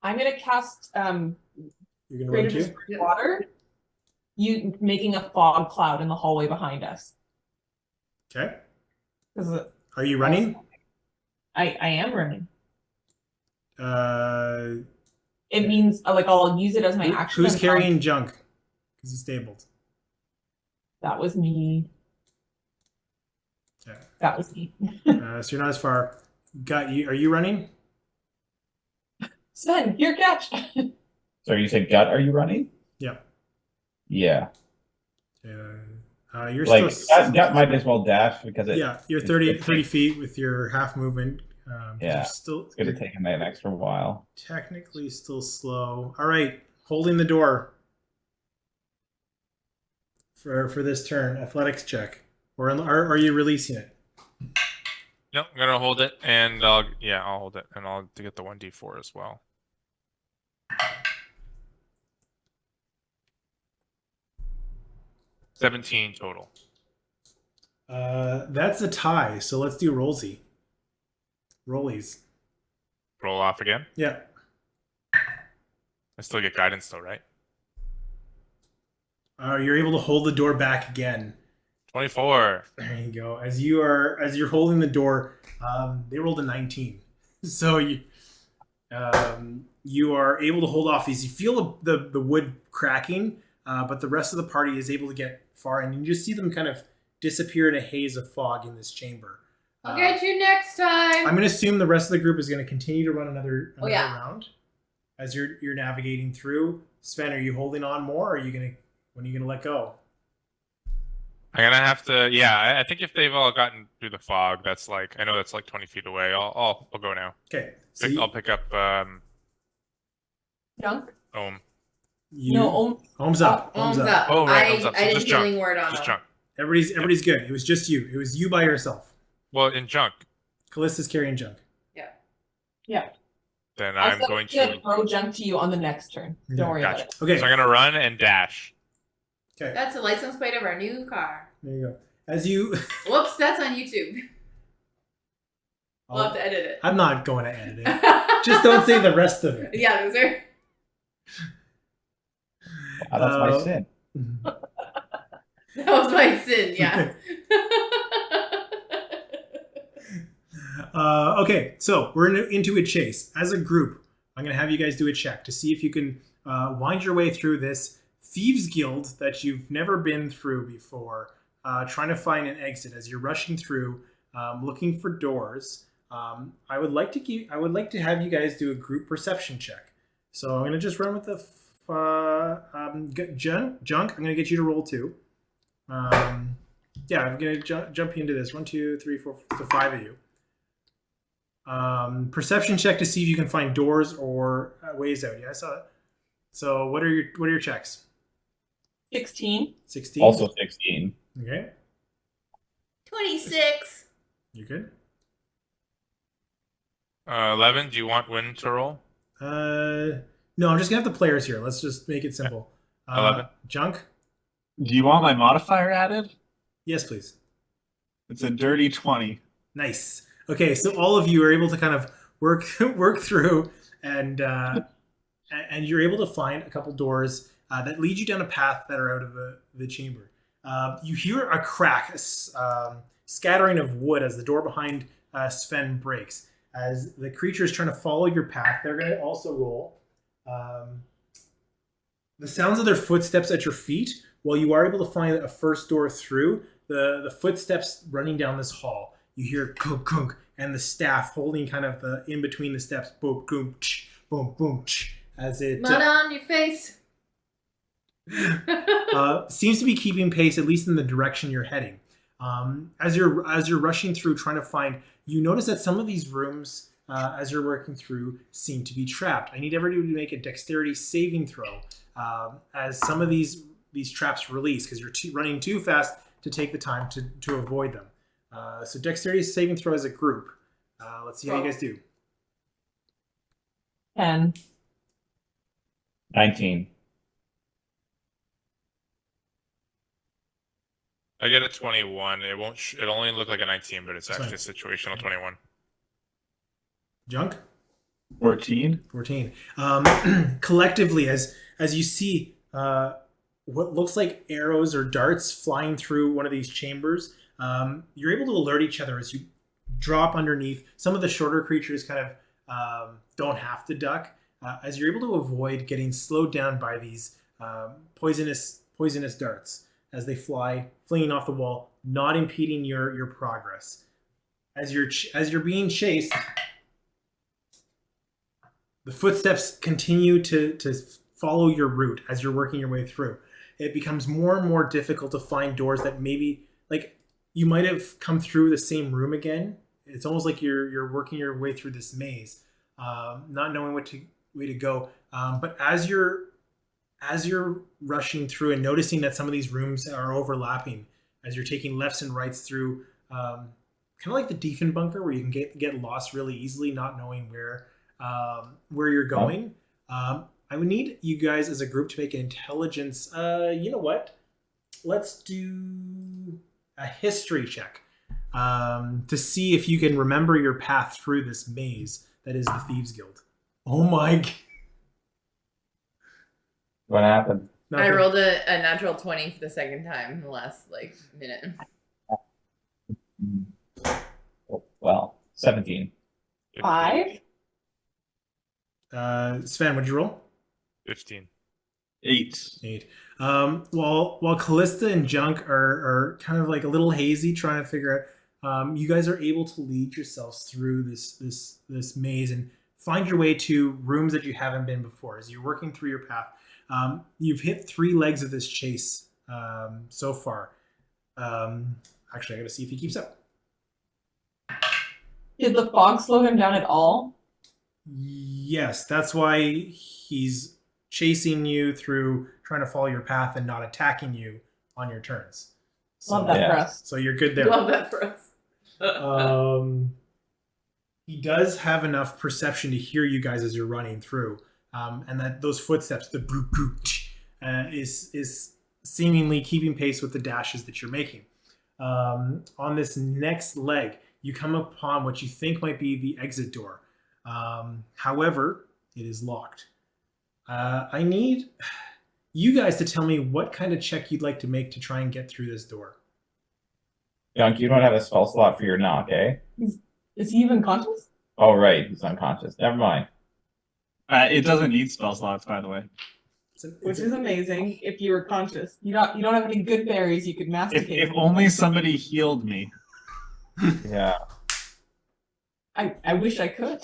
C: I'm gonna cast
A: You're gonna run
C: Greater
A: too.
C: Destroy Water. You making a fog cloud in the hallway behind us.
A: Okay.
C: 'Cause
A: Are you running?
C: I am running.
A: Uh,
C: It means like I'll use it as my action.
A: who's
C: until-
A: carrying junk? Because he's stabled.
C: That was me.
A: Okay.
C: That was me.
A: So you're not as far. Got you. Are you running?
C: Sven, your catch.
F: So you said gut? Are you running?
A: Yeah.
F: Yeah.
A: You're
F: Like
A: still.
F: gut might as well dash because it.
A: Yeah, you're
F: it's
A: 30 feet with your half movement. 'Cause
F: Yeah.
A: You're still.
F: It's gonna
A: You're
F: take him an extra while.
A: technically still slow. All right, holding the door for this turn. Athletics check, or are you releasing it?
B: No, I'm gonna hold it, and I'll hold it, and I'll get the 1d4 as well. $17 total.
A: That's a tie. So let's do rollsy. Rollies.
B: Roll off again.
A: Yeah.
B: I still get guidance though, right?
A: You're able to hold the door back again.
B: 24.
A: There you go. As you're holding the door, they rolled a 19. So you are able to hold off these. You feel the wood cracking, but the rest of the party is able to get far, and you just see them kind of disappear in a haze of fog in this chamber.
D: I'll get you next time.
A: I'm going to assume the rest of the group is going to continue to run another
D: yeah.
A: round as you're navigating through. Sven, are you holding on more, or are you when are you gonna let go?
B: I'm gonna have to. Yeah, I think if they've all gotten through the fog, that's like I know that's like 20 feet away. I'll go now.
A: Okay, so
B: I'll pick up
C: Junk?
B: Ohm.
C: No,
A: Ohm's up.
D: Ohm's up.
B: Oh, right,
D: I
B: Ohm's up. So
D: did
B: just
D: healing
B: junk.
D: word on
B: Just
D: him.
B: junk.
A: Everybody's good. It was just you. It was you by yourself.
B: Well, in junk,
A: Callista's carrying junk.
C: Yeah.
B: then
C: I'm
B: I'm going
C: gonna
B: to.
C: throw junk to you on the next turn. Don't worry about
B: Gotcha.
C: it.
A: Okay.
B: So I'm gonna run and dash.
A: Okay.
D: That's the license plate of our new car.
A: There you go. As you.
D: Whoops, that's on YouTube. We'll have to edit it.
A: I'm not going to edit it. Just don't say the rest of it.
D: Yeah, those are.
F: That's my sin.
D: That was my sin, yeah.
A: Okay, so we're into a chase. As a group, I'm going to have you guys do a check to see if you can wind your way through this thieves guild that you've never been through before, trying to find an exit as you're rushing through, looking for doors. I would like to have you guys do a group perception check. So I'm going to just run with the junk. I'm going to get you to roll 2. Yeah, I'm going to jump into this. 1, 2, 3, 4, so 5 of you. Perception check to see if you can find doors or ways out. Yeah, I saw it. So what are your checks?
C: 16.
A: 16.
F: Also 16.
A: Okay,
D: 26.
A: you're good.
B: 11. Do you want Win to roll?
A: No, I'm just gonna have the players here. Let's just make it simple.
B: 11.
A: Junk.
E: Do you want my modifier added?
A: Yes, please.
E: It's a dirty 20.
A: Nice. Okay, so all of you are able to kind of work through, and you're able to find a couple doors that lead you down a path that are out of the chamber. You hear a crack, a scattering of wood as the door behind Sven breaks. As the creature is trying to follow your path, they're going to also roll. The sounds of their footsteps at your feet, while you are able to find a first door through, the footsteps running down this hall. You hear kunk kunk, and the staff holding kind of in between the steps, boop, boom, boom, boom, as it
D: Mud on your face.
A: seems to be keeping pace, at least in the direction you're heading. As you're rushing through, trying to find, you notice that some of these rooms, as you're working through, seem to be trapped. I need everybody to make a dexterity saving throw, as some of these traps release because you're running too fast to take the time to avoid them. So dexterity saving throw as a group. Let's see how you guys do.
C: 10.
F: 19.
B: I get a 21. It won't. It only looked like a 19, but it's
A: That's
B: actually a situational 21.
A: Junk?
E: 14.
A: 14. Collectively, as you see what looks like arrows or darts flying through one of these chambers, you're able to alert each other as you drop underneath. Some of the shorter creatures kind of don't have to duck, as you're able to avoid getting slowed down by these poisonous darts as they fly, flinging off the wall, not impeding your progress. As you're being chased, the footsteps continue to follow your route as you're working your way through. It becomes more and more difficult to find doors that maybe, like, you might have come through the same room again. It's almost like you're working your way through this maze, not knowing way to go. But as you're rushing through and noticing that some of these rooms are overlapping, as you're taking lefts and rights through, kind of like the Diefenbunker, where you can get lost really easily, not knowing where you're going. I would need you guys as a group to make an intelligence. You know what? Let's do a history check to see if you can remember your path through this maze that is the Thieves Guild. Oh my!
F: What happened?
D: I rolled a natural 20 for the second time in the last minute.
F: Well, 17.
C: 5?
A: Sven, what'd you roll?
B: 15.
E: 8.
A: 8. While Callista and Junk are kind of like a little hazy, trying to figure out, you guys are able to lead yourselves through this maze and find your way to rooms that you haven't been before. As you're working through your path, you've hit 3 legs of this chase so far. Actually, I got to see if he keeps up.
C: Did the fog slow him down at all?
A: Yes, that's why he's chasing you through, trying to follow your path and not attacking you on your turns. So,
C: Love that
F: yeah.
C: for us.
A: So you're good there.
D: Love that for us.
A: He does have enough perception to hear you guys as you're running through, and that those footsteps, the broot broot, is seemingly keeping pace with the dashes that you're making. On this next leg, you come upon what you think might be the exit door. However, it is locked. I need you guys to tell me what kind of check you'd like to make to try and get through this door.
F: Junk, you don't have a spell slot for your knock, eh?
C: Is he even conscious?
F: Oh, right. He's unconscious. Never mind.
E: It doesn't need spell slots, by the way.
C: Which is amazing if you were conscious. You don't have any good berries you could masticate.
E: If only somebody healed me.
F: Yeah.
C: I wish I could.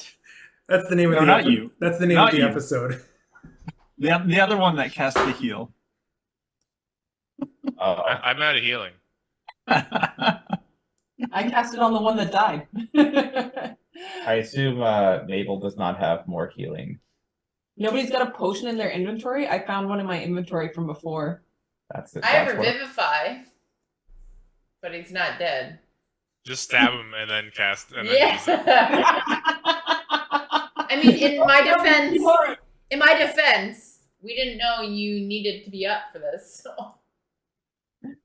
A: That's the name
E: No,
A: of the
E: not you.
A: That's the name
E: Not
A: of the
E: you.
A: episode.
E: The other one that cast the heal.
B: I'm out of healing.
C: I cast it on the one that died.
F: I assume Mabel does not have more healing.
C: Nobody's got a potion in their inventory. I found one in my inventory from before.
F: That's it.
D: I have
F: That's what-
D: Revivify, but he's not dead.
B: Just stab him and then cast. And then
D: Yeah.
B: use it.
D: I mean, in my defense, we didn't know you needed to be up for this. So.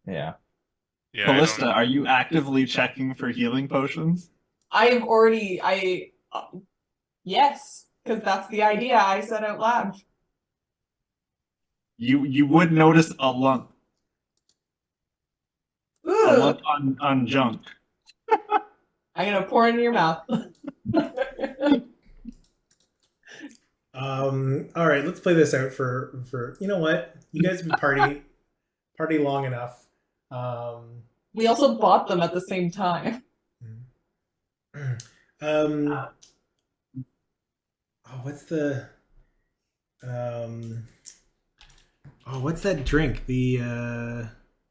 F: Yeah.
B: Yeah,
E: Callista, are you actively checking for healing potions?
C: I've already, yes, because that's the idea I said out loud.
E: You would notice a lump. A
C: Ugh.
E: lump on Junk.
C: I'm gonna pour it in your mouth.
A: All right, let's play this out for you know what? You guys have been party long enough.
C: We also bought them at the same time.
A: what's the what's that drink? The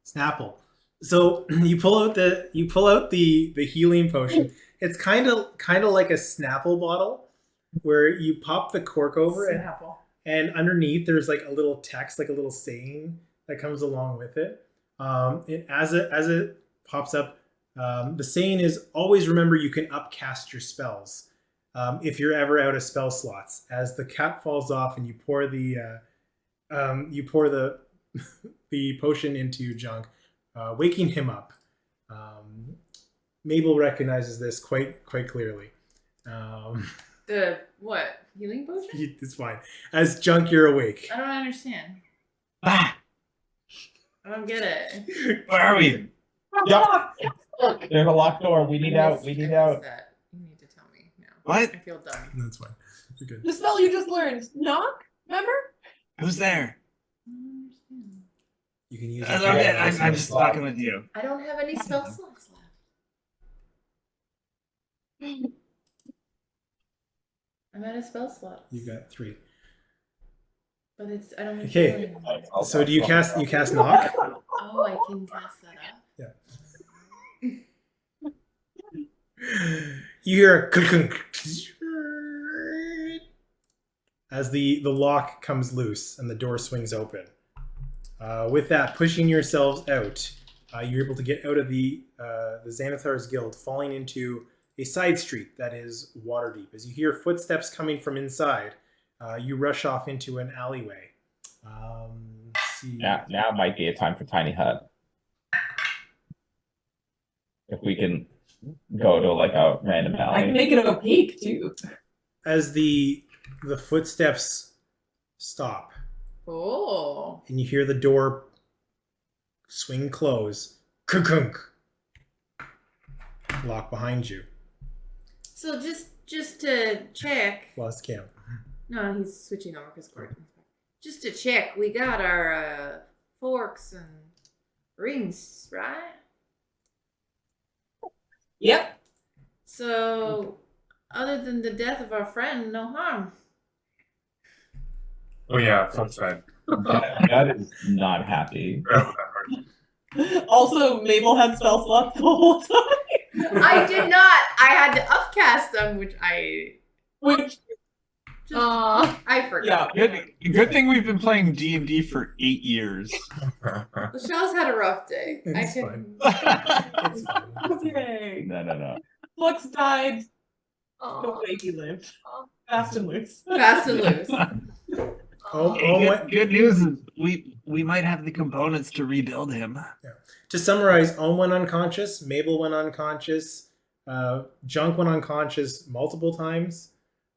A: Snapple. So you pull out the healing potion. It's kind of like a Snapple bottle where you pop the cork over it,
D: Snapple.
A: and underneath there's like a little text, like a little saying that comes along with it. As it pops up, the saying is always remember you can upcast your spells if you're ever out of spell slots. As the cap falls off and you pour the the potion into Junk, waking him up. Mabel recognizes this quite clearly.
D: The what? Healing potion?
A: It's fine. As Junk, you're awake.
D: I don't understand.
E: Ah,
D: I don't get it.
E: where are we?
F: Yep. There's a locked door. We need out. We
D: I
F: need
D: missed
F: out.
D: that. You need to tell me now.
E: What?
D: I feel dumb.
A: That's fine. You're good.
C: The spell you just learned. Knock? Remember?
E: Who's there?
D: I don't understand.
A: You can use
E: Okay,
A: it.
E: I'm just talking with you.
D: I don't have any spell slots left. I'm at a spell slot.
A: You've got 3.
D: But it's I don't have
A: Okay.
D: healing.
A: So do you cast knock?
D: Oh, I can cast that up.
A: You hear a clunk as the lock comes loose and the door swings open. With that, pushing yourselves out, you're able to get out of the Xanathar's Guild, falling into a side street that is water deep. As you hear footsteps coming from inside, you rush off into an alleyway. Let's see.
F: Now might be a time for Tiny Hut. If we can go to like a random
C: I can
F: alley.
C: make it opaque too.
A: As the footsteps stop
D: Oh.
A: and you hear the door swing close, kunk, lock behind you.
D: So just to check.
A: Lost Cam.
D: No, he's switching over because Gordon's back. Just to check, we got our forks and rings, right?
C: Yep.
D: So, other than the death of our friend, no harm.
B: Oh yeah, that's fine.
F: That is not happy.
C: Also, Mabel had spell slots the whole time.
D: I did not. I had to upcast them, which I
C: Which,
D: I forgot.
E: Good thing we've been playing D&D for 8 years.
D: Michelle's had a rough day.
A: It's
D: I
A: fine.
D: can.
A: It's fine.
C: okay.
F: No.
C: Flux died the
D: Aw.
C: way he lived. Fast and loose.
D: Fast and loose.
E: Good news is we might have the components to rebuild him.
A: To summarize, Ohm went unconscious, Mabel went unconscious, Junk went unconscious multiple times.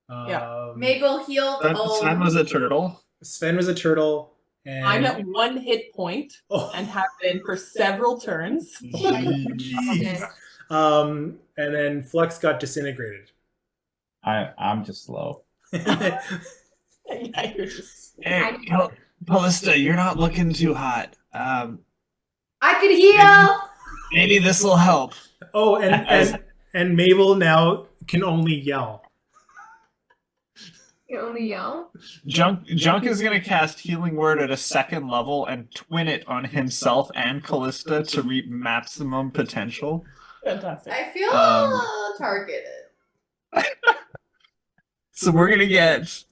D: Mabel healed.
E: Sven was a turtle.
A: Sven was a turtle, and
C: I'm at 1 hit point
A: oh,
C: and have been for several turns.
E: Jeez.
A: and then Flux got disintegrated.
F: I'm just slow.
C: Yeah, you're just.
E: Hey, Callista, you're not looking too hot.
D: I could heal.
E: Maybe this will help.
A: Oh, and Mabel now can only yell.
G: You only yell?
E: Junk is gonna cast Healing Word at a 2nd level and twin it on himself and Callista to reap maximum potential.
C: Fantastic.
D: I feel targeted.
E: So we're gonna get.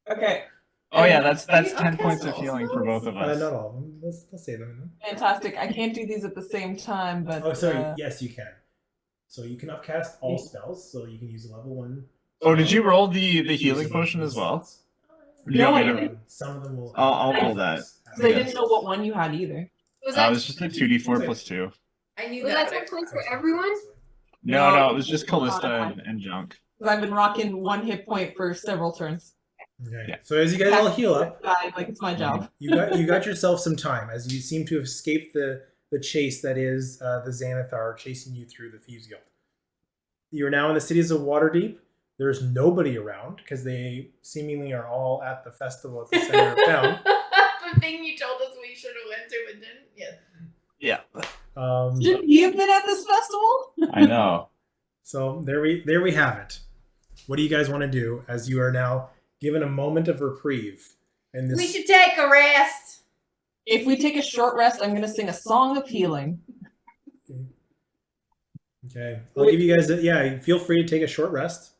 C: Okay.
E: Oh yeah, that's
D: Can you
E: 10 points
D: upcast
E: of
D: all
E: healing for both of us.
A: Not all of them. Let's say them.
C: Fantastic. I can't do these at the same time, but.
A: Oh, sorry. Yes, you can. So you can upcast all spells. So you can use a level 1.
E: Oh, did you roll the healing potion as well? Or do you
C: No,
E: want me
C: I
E: to-
C: didn't.
A: Some of them will.
E: I'll roll that.
C: Because I didn't know what one you had either.
G: Was
E: That
G: that,
E: was just a 2d4 plus 2.
D: I knew
G: was
D: that.
G: that 10 points for everyone?
E: No, it was just Callista and Junk.
C: Because I've been rocking 1 hit point for several turns.
A: Okay.
E: Yeah.
A: So as you guys all heal up,
C: Like it's my job.
A: you got yourself some time as you seem to have escaped the chase that is the Xanathar chasing you through the Thieves Guild. You're now in the cities of Waterdeep. There's nobody around because they seemingly are all at the festival at the center of town.
D: The thing you told us we should have went to and didn't. Yes.
E: Yeah.
C: Shouldn't you have been at this festival?
F: I know.
A: So there we have it. what do you guys want to do as you are now given a moment of reprieve? And this
D: We should take a rest.
C: If we take a short rest, I'm gonna sing a song of healing.
A: Okay, I'll give you guys feel free to take a short rest.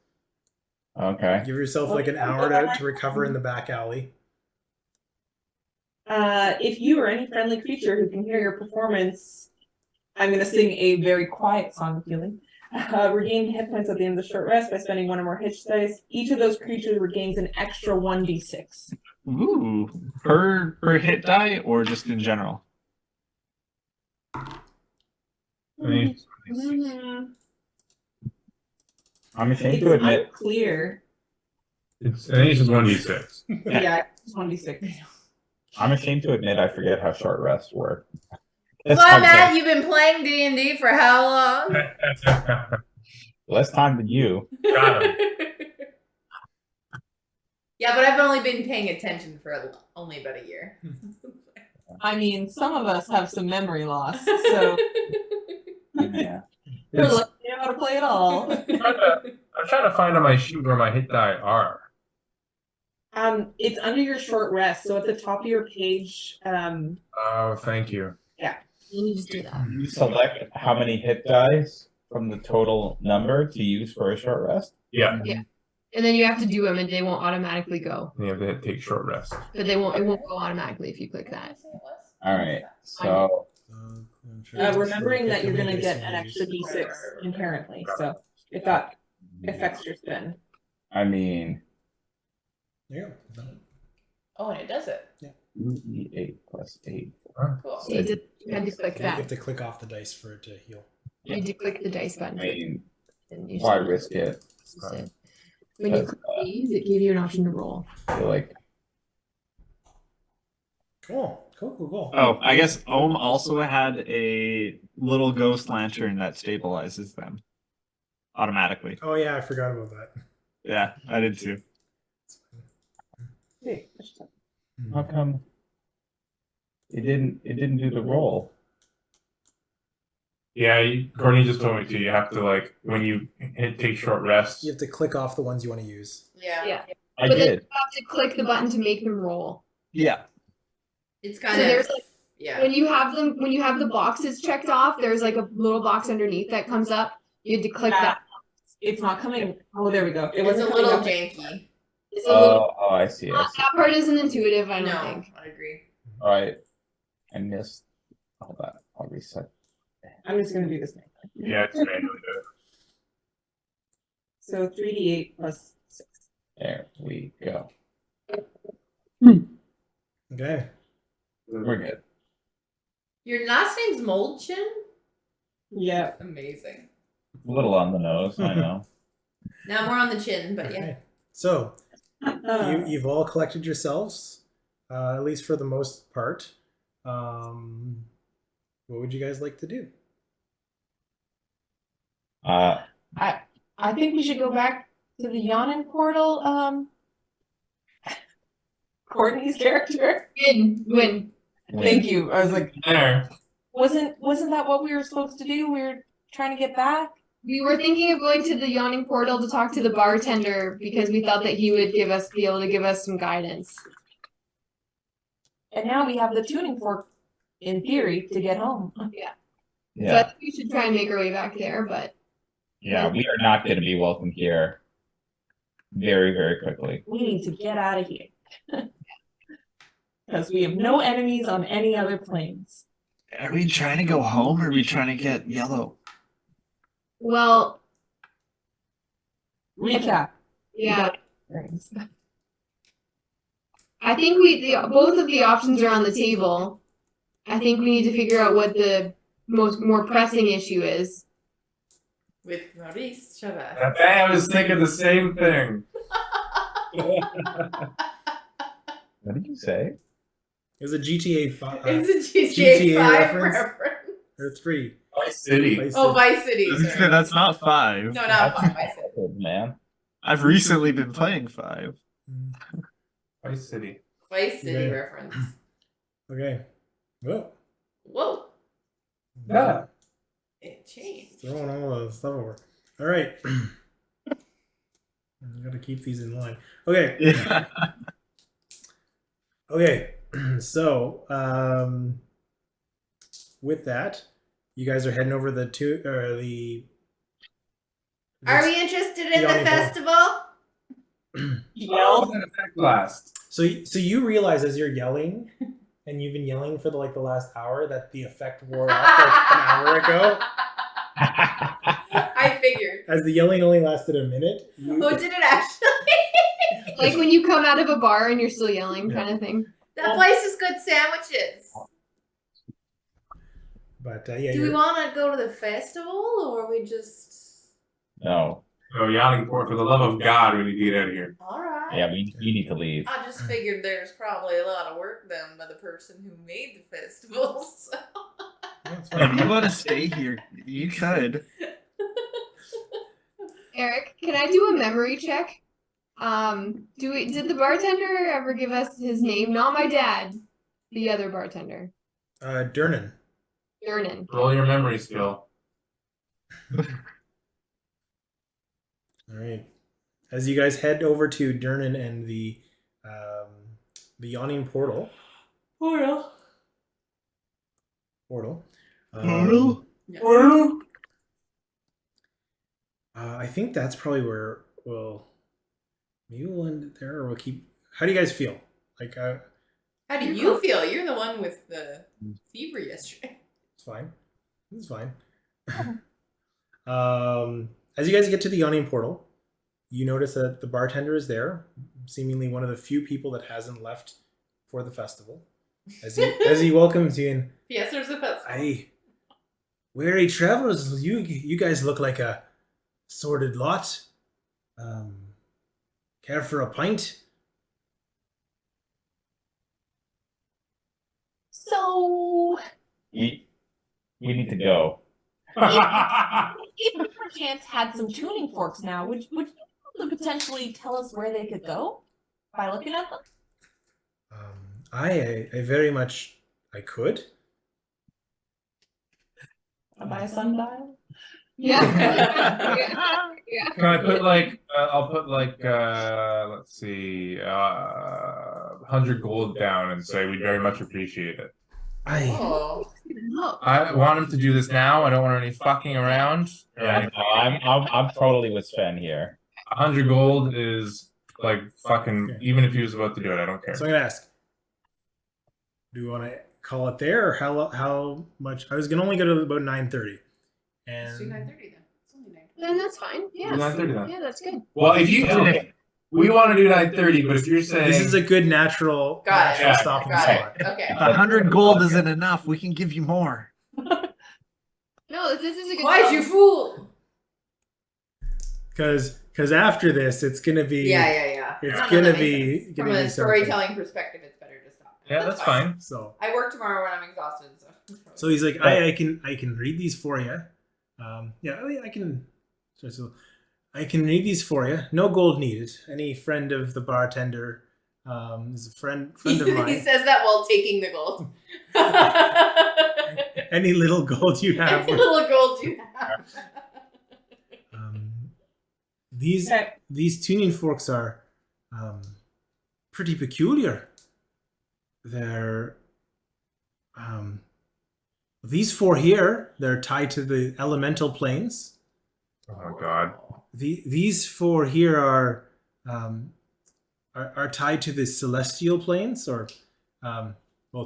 F: Okay.
A: Give yourself like an hour to recover in the back alley.
C: If you or any friendly creature who can hear your performance, I'm gonna sing a very quiet song of healing. Regain hit points at the end of the short rest by spending 1 or more hit dice. Each of those creatures regains an extra 1d6.
E: Ooh, per hit die or just in general?
C: Mhm.
F: I'm ashamed
C: It's
F: to admit.
C: unclear.
B: I think it's just 1d6.
C: Yeah, it's 1d6.
F: I'm ashamed to admit I forget how short rests work.
D: Come on, Matt. You've been playing D&D for how long?
F: Less time than you.
B: Got him.
D: Yeah, but I've only been paying attention for only about a year.
C: I mean, some of us have some memory loss, so
F: Yeah.
C: we're lucky to know how to play it all.
B: I'm trying to find on my sheet where my hit die are.
C: It's under your short rest, so at the top of your page,
B: Oh, thank you.
H: You just do that.
F: You select how many hit dice from the total number to use for a short rest.
B: Yeah.
H: And then you have to do them, and they won't automatically go.
B: You have to take short rest.
H: But they won't. It won't go automatically if you click that.
F: All right. So
C: remembering that you're gonna get an extra d6 inherently, so if that affects your spin.
F: I mean,
A: Yeah.
D: Oh, and it does it.
F: 2d8 plus 8.
D: Cool.
H: So you had to click
A: You
H: that.
A: have to click off the dice for it to heal.
H: You had to click the dice
F: I
H: button.
F: mean,
H: And you
F: why
H: just-
F: risk it?
H: When you click these, it gives you an option to roll.
F: I feel like
A: Cool.
E: Oh, I guess Ohm also had a little ghost lantern that stabilizes them automatically.
A: Oh yeah, I forgot about that.
E: Yeah, I did too.
F: how come it didn't do the roll?
B: Yeah, Courtney just told me to. You have to, like, when you take short rests.
A: You have to click off the ones you want to use.
D: Yeah.
H: Yeah.
F: I
H: But then
F: did.
H: you have to click the button to make them roll.
E: Yeah.
D: It's
H: So
D: kind of.
H: there's like
D: Yeah.
H: when you have the boxes checked off, there's like a little box underneath that comes up. You had to click that.
C: It's not coming. Oh, there we go. It
D: It's
C: wasn't
D: a
C: coming
D: little
C: up.
D: janky.
H: It's a little.
F: Oh, I see. I see.
H: That part isn't intuitive, I don't
D: No,
H: think.
D: I agree.
F: All right. I missed. Hold on. I'll reset.
C: I'm just gonna do this now.
B: Yeah, it's manually do it.
C: So 3d8 plus 6.
F: There we go.
A: Okay.
F: We're good.
D: Your last name's Moldchin?
C: Yeah.
D: Amazing.
F: A little on the nose, I know.
D: Now more on the chin, but yeah.
A: Okay. So you've all collected yourselves, at least for the most part. What would you guys like to do?
C: I think we should go back to the Yawning portal. Courtney's character.
H: Win.
C: Thank you. I was like,
B: There.
C: wasn't that what we were supposed to do? We were trying to get back.
H: We were thinking of going to the yawning portal to talk to the bartender because we thought that he would be able to give us some guidance.
C: And now we have the tuning fork, in theory, to get home.
H: So I
F: Yeah.
H: think we should try and make our way back there, but
F: Yeah, we are not going to be welcome here very, very quickly.
C: We need to get out of here. Because we have no enemies on any other planes.
E: Are we trying to go home or are we trying to get yellow?
H: well,
C: Recap.
H: yeah. I think both of the options are on the table. I think we need to figure out what the more pressing issue is.
D: With Maurice Chavez.
B: I was thinking the same thing.
F: What did you say?
A: It was a GTA 5
D: It's a GTA,
A: GTA
D: 5
A: reference?
D: reference.
A: or 3.
B: Vice City.
A: Vice
D: Oh,
A: City.
D: Vice City. Sorry.
E: That's not 5.
D: No, not 5. Vice City.
F: Good, man.
E: I've recently been playing 5.
B: Vice City.
D: Vice City
A: Okay.
D: reference.
A: Okay. Whoa.
D: Whoa.
B: Yeah.
D: It changed.
A: Throwing all the stuff over. All right. I gotta keep these in line. Okay.
E: Yeah.
A: Okay. So, with that, you guys are heading over the.
D: Are we interested in the
A: Yawning Portal.
D: festival?
C: Yell.
B: Last.
A: So you realize as you're yelling, and you've been yelling for the last hour, that the effect wore off like an hour ago.
D: I figured.
A: As the yelling only lasted a minute.
D: Oh, did it actually?
H: Like when you come out of a bar and you're still yelling, kind of thing.
D: That place is good sandwiches.
A: But yeah,
D: Do we want to go to the festival or we just?
F: No.
B: Oh, yawning port! For the love of God, we need to get out of here.
D: All right.
F: Yeah, we need to leave.
D: I just figured there's probably a lot of work done by the person who made the festival. So.
E: If you want to stay here, you could.
H: Eric, can I do a memory check? Did the bartender ever give us his name? Not my dad, the other bartender,
A: Durnan.
H: Durnan.
B: Roll your memory skill.
A: All right. As you guys head over to Durnan and the yawning portal.
C: Portal.
A: Portal.
E: Portal?
C: Portal.
A: I think that's probably where maybe we'll end it there, or we'll keep. How do you guys feel? Like,
D: How do you feel? You're the one with the fever yesterday.
A: it's fine. It's fine. As you guys get to the yawning portal, you notice that the bartender is there, seemingly one of the few people that hasn't left for the festival. As he welcomes you in.
D: Yes, there's a festival.
A: Aye, weary travelers, you guys look like a sordid lot. Care for a pint?
H: So,
F: We need to go.
C: If we perchance had some tuning forks now, would you be able to potentially tell us where they could go by looking at them?
A: I very much I could.
C: By a sundial?
H: yeah. yeah.
B: Can I put I'll put let's see, 100 gold down and say we very much appreciate it.
D: Oh.
B: I want him to do this now. I don't want any fucking around.
F: Yeah, no, I'm totally with Sven here.
B: 100 gold is like fucking.
A: Okay.
B: Even if he was about to do it, I don't care.
A: So I'm gonna ask. Do we want to call it there, or how much? I was gonna only go to about 9:30,
D: Let's do
A: and
D: 9:30 then. It's only 9:30.
H: Then that's fine. Yeah.
B: 9:30 then.
H: Yeah, that's good.
B: Well, if you we want to do 9:30, but if you're saying
A: this is a good natural
D: Got it.
B: Yeah,
A: stopping
D: Got
A: spot.
D: it. Okay.
E: If 100 gold isn't enough, we can give you more.
H: No, this is a good.
D: Why'd
H: song.
D: you fool?
A: Because after this, it's gonna be
D: Yeah.
A: it's
D: No, that
A: gonna
D: makes
A: be
D: sense.
A: gonna
D: From
A: be
D: a
A: something.
D: storytelling perspective, it's better to stop.
B: yeah, that's fine.
A: So
D: I work tomorrow when I'm exhausted,
A: so he's like, I can read these for you. I can. So I can read these for you. No gold needed. Any friend of the bartender is a friend of
D: he
A: mine.
D: says that while taking the gold.
A: Any little gold you have.
D: Any little gold you have.
A: These tuning forks are pretty peculiar. They're these four here. They're tied to the elemental planes.
B: Oh God.
A: These four here are tied to the celestial planes, or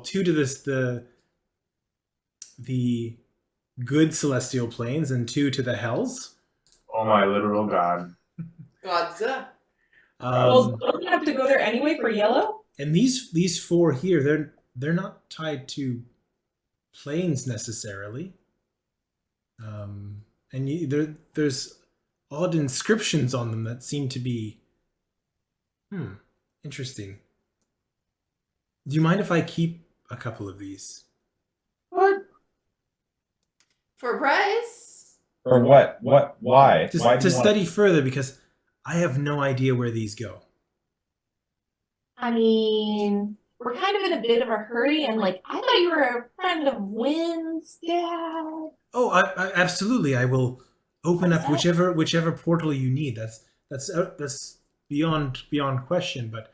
A: two to the good celestial planes, and two to the hells.
B: Oh my literal God.
D: Godza.
C: Well, don't we have to go there anyway for yellow?
A: And these four here, they're not tied to planes necessarily. There's odd inscriptions on them that seem to be interesting. Do you mind if I keep a couple of these?
C: What?
D: For a prize?
F: Or what? What? Why?
A: To
F: Why do you want-
A: study further, because I have no idea where these go.
C: I mean, we're kind of in a bit of a hurry, and I thought you were a friend of Wynn's dad.
A: Oh, I absolutely. I will open up whichever portal you need. That's that's beyond question. But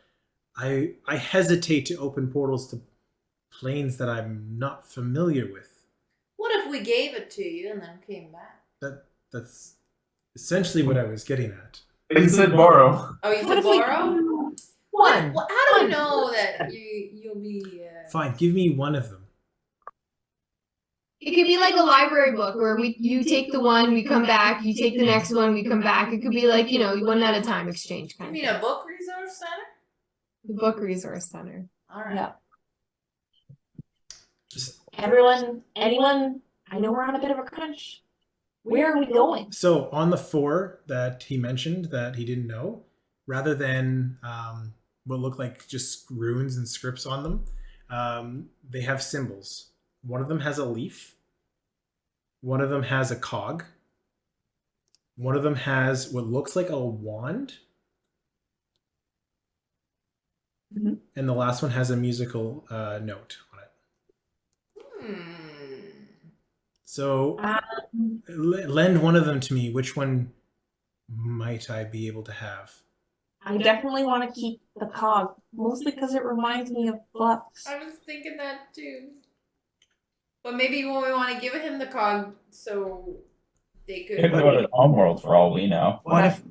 A: I hesitate to open portals to planes that I'm not familiar with.
D: What if we gave it to you and then came back?
A: That's essentially what I was getting at.
E: He said borrow.
D: Oh, you
C: What
D: said
C: if we-
D: borrow?
C: One.
D: How do we know that you'll be?
A: Fine, give me one of them.
H: It could be like a library book where you take the one, we come back, you take the next one, we come back. It could be like, one at a time exchange
D: You
H: kind
D: mean
H: of
D: a book resource center?
H: thing. The book resource center.
D: All right.
C: Yeah.
A: Just
C: Anyone, I know we're on a bit of a crunch. Where are we going?
A: so on the 4 that he mentioned that he didn't know, rather than what look like just runes and scripts on them, they have symbols. One of them has a leaf. One of them has a cog. One of them has what looks like a wand.
C: Mhm.
A: And the last one has a musical note on it. So lend one of them to me. Which one might I be able to have?
C: I definitely want to keep the cog, mostly because it reminds me of Flux.
D: I was thinking that too. But maybe when we want to give him the cog, so they could.
F: Could go to Homeworld for all we know.
E: What if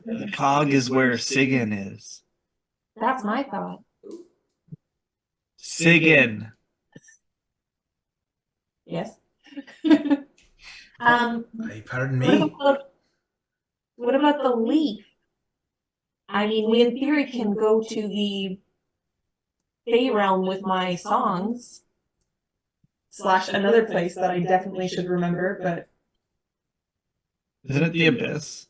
E: the cog is where Sigyn is?
C: That's my thought.
E: Sigyn.
C: Yes.
A: Pardon me.
C: What about the leaf? I mean, we in theory can go to the Fey realm with my songs. / another place that I definitely should remember, but
E: Isn't it the Abyss?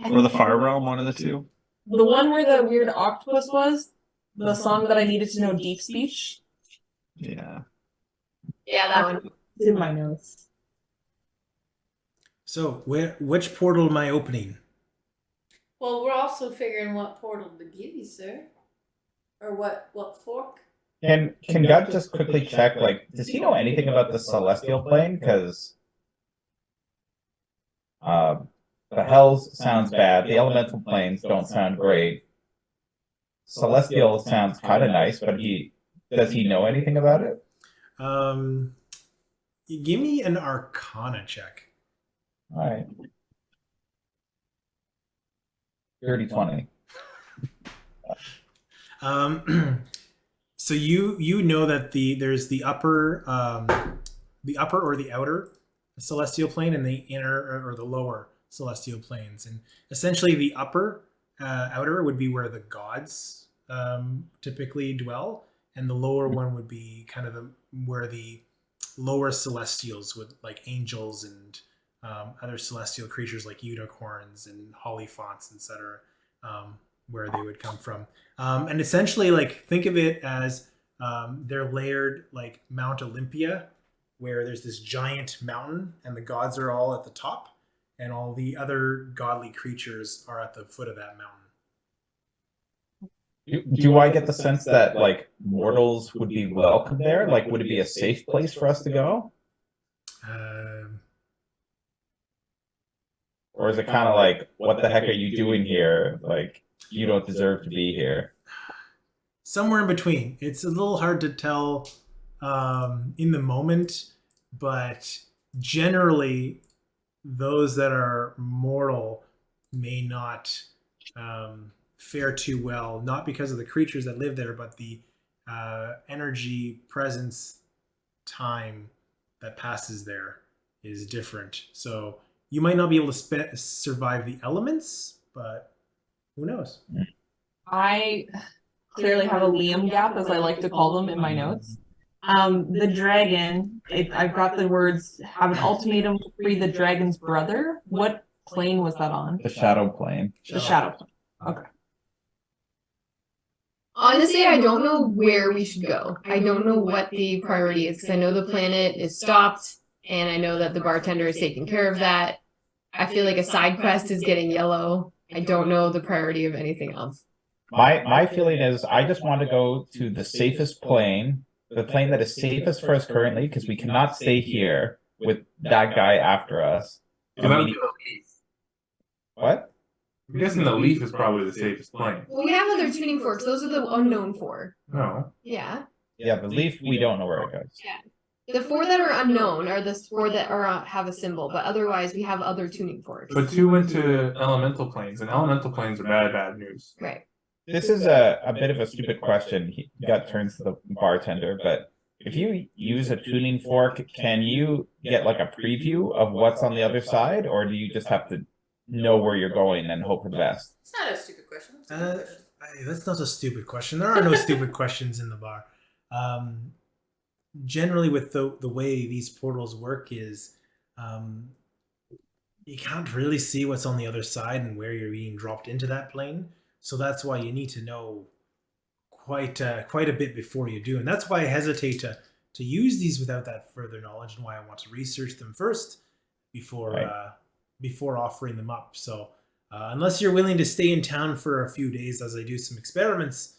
E: Or the Far Realm, one of the two?
C: the one where the weird octopus was, the song that I needed to know deep speech,
E: Yeah.
H: Yeah, that one.
C: is in my notes.
A: So which portal am I opening?
D: Well, we're also figuring what portal to give you, sir, or what fork.
F: Can God just quickly check, like, does he know anything about the celestial plane? Because the hells sounds bad. The elemental planes don't sound great. Celestial sounds kind of nice, but does he know anything about it?
A: Give me an Arcana check.
F: All right. 30-20.
A: So you know that there's the upper or the outer celestial plane and the inner or the lower celestial planes, and essentially the upper outer would be where the gods typically dwell, and the lower one would be kind of where the lower celestials would, like angels and other celestial creatures like unicorns and holophants, etc., where they would come from. And essentially, like, think of it as they're layered like Mount Olympia, where there's this giant mountain and the gods are all at the top, and all the other godly creatures are at the foot of that mountain.
F: Do I get the sense that, like, mortals would be welcome there? Like, would it be a safe place for us to go? Or is it kind of like, what the heck are you doing here? Like, you don't deserve to be here.
A: Somewhere in between. It's a little hard to tell in the moment, but generally, those that are mortal may not fare too well, not because of the creatures that live there, but the energy, presence, time that passes there is different. So you might not be able to survive the elements, but who knows?
C: I clearly have a Liam gap, as I like to call them in my notes. The dragon, I've got the words, have an ultimatum to free the dragon's brother. What plane was that on?
F: The shadow plane.
C: The shadow plane. Okay.
H: Honestly, I don't know where we should go. I don't know what the priority is because I know the planet is stopped and I know that the bartender is taking care of that. I feel like a side quest is getting yellow. I don't know the priority of anything else.
F: My feeling is I just want to go to the safest plane, the plane that is safest for us currently, because we cannot stay here with that guy after us.
E: So that would
F: And
E: be the leaf.
F: what?
I: I'm guessing the leaf is probably the safest plane.
H: Well, we have other tuning forks. Those are the unknown 4.
I: No.
H: Yeah.
F: Yeah, the leaf, we don't know where it goes.
H: The 4 that are unknown are the 4 that are have a symbol, but otherwise we have other tuning forks.
I: But 2 went to elemental planes, and elemental planes are bad news.
H: Right.
F: This is a bit of a stupid question. He got turns to the bartender, but if you use a tuning fork, can you get like a preview of what's on the other side, or do you just have to know where you're going and hope for the best?
D: It's not a stupid question. It's a good question.
A: That's not a stupid question. There are no stupid questions in the bar. Generally, with the way these portals work is you can't really see what's on the other side and where you're being dropped into that plane. So that's why you need to know quite a bit before you do. And that's why I hesitate to use these without that further knowledge, and why I want to research them first before before offering them up. So unless you're willing to stay in town for a few days as I do some experiments,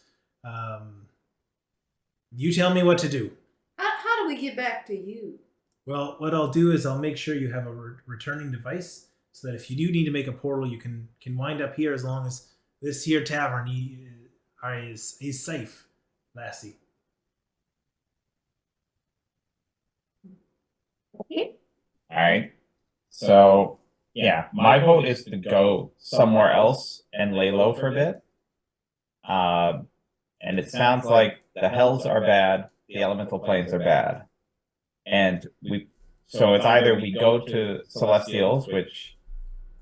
A: you tell me what to do.
D: How do we get back to you?
A: Well, what I'll do is I'll make sure you have a returning device, so that if you do need to make a portal, you can wind up here, as long as this here tavern is safe, lassie.
C: Okay.
F: All right. So, yeah, my vote is to go somewhere else and lay low for a bit. And it sounds like the hells are bad, the elemental planes are bad. And so it's either we go to Celestials, which,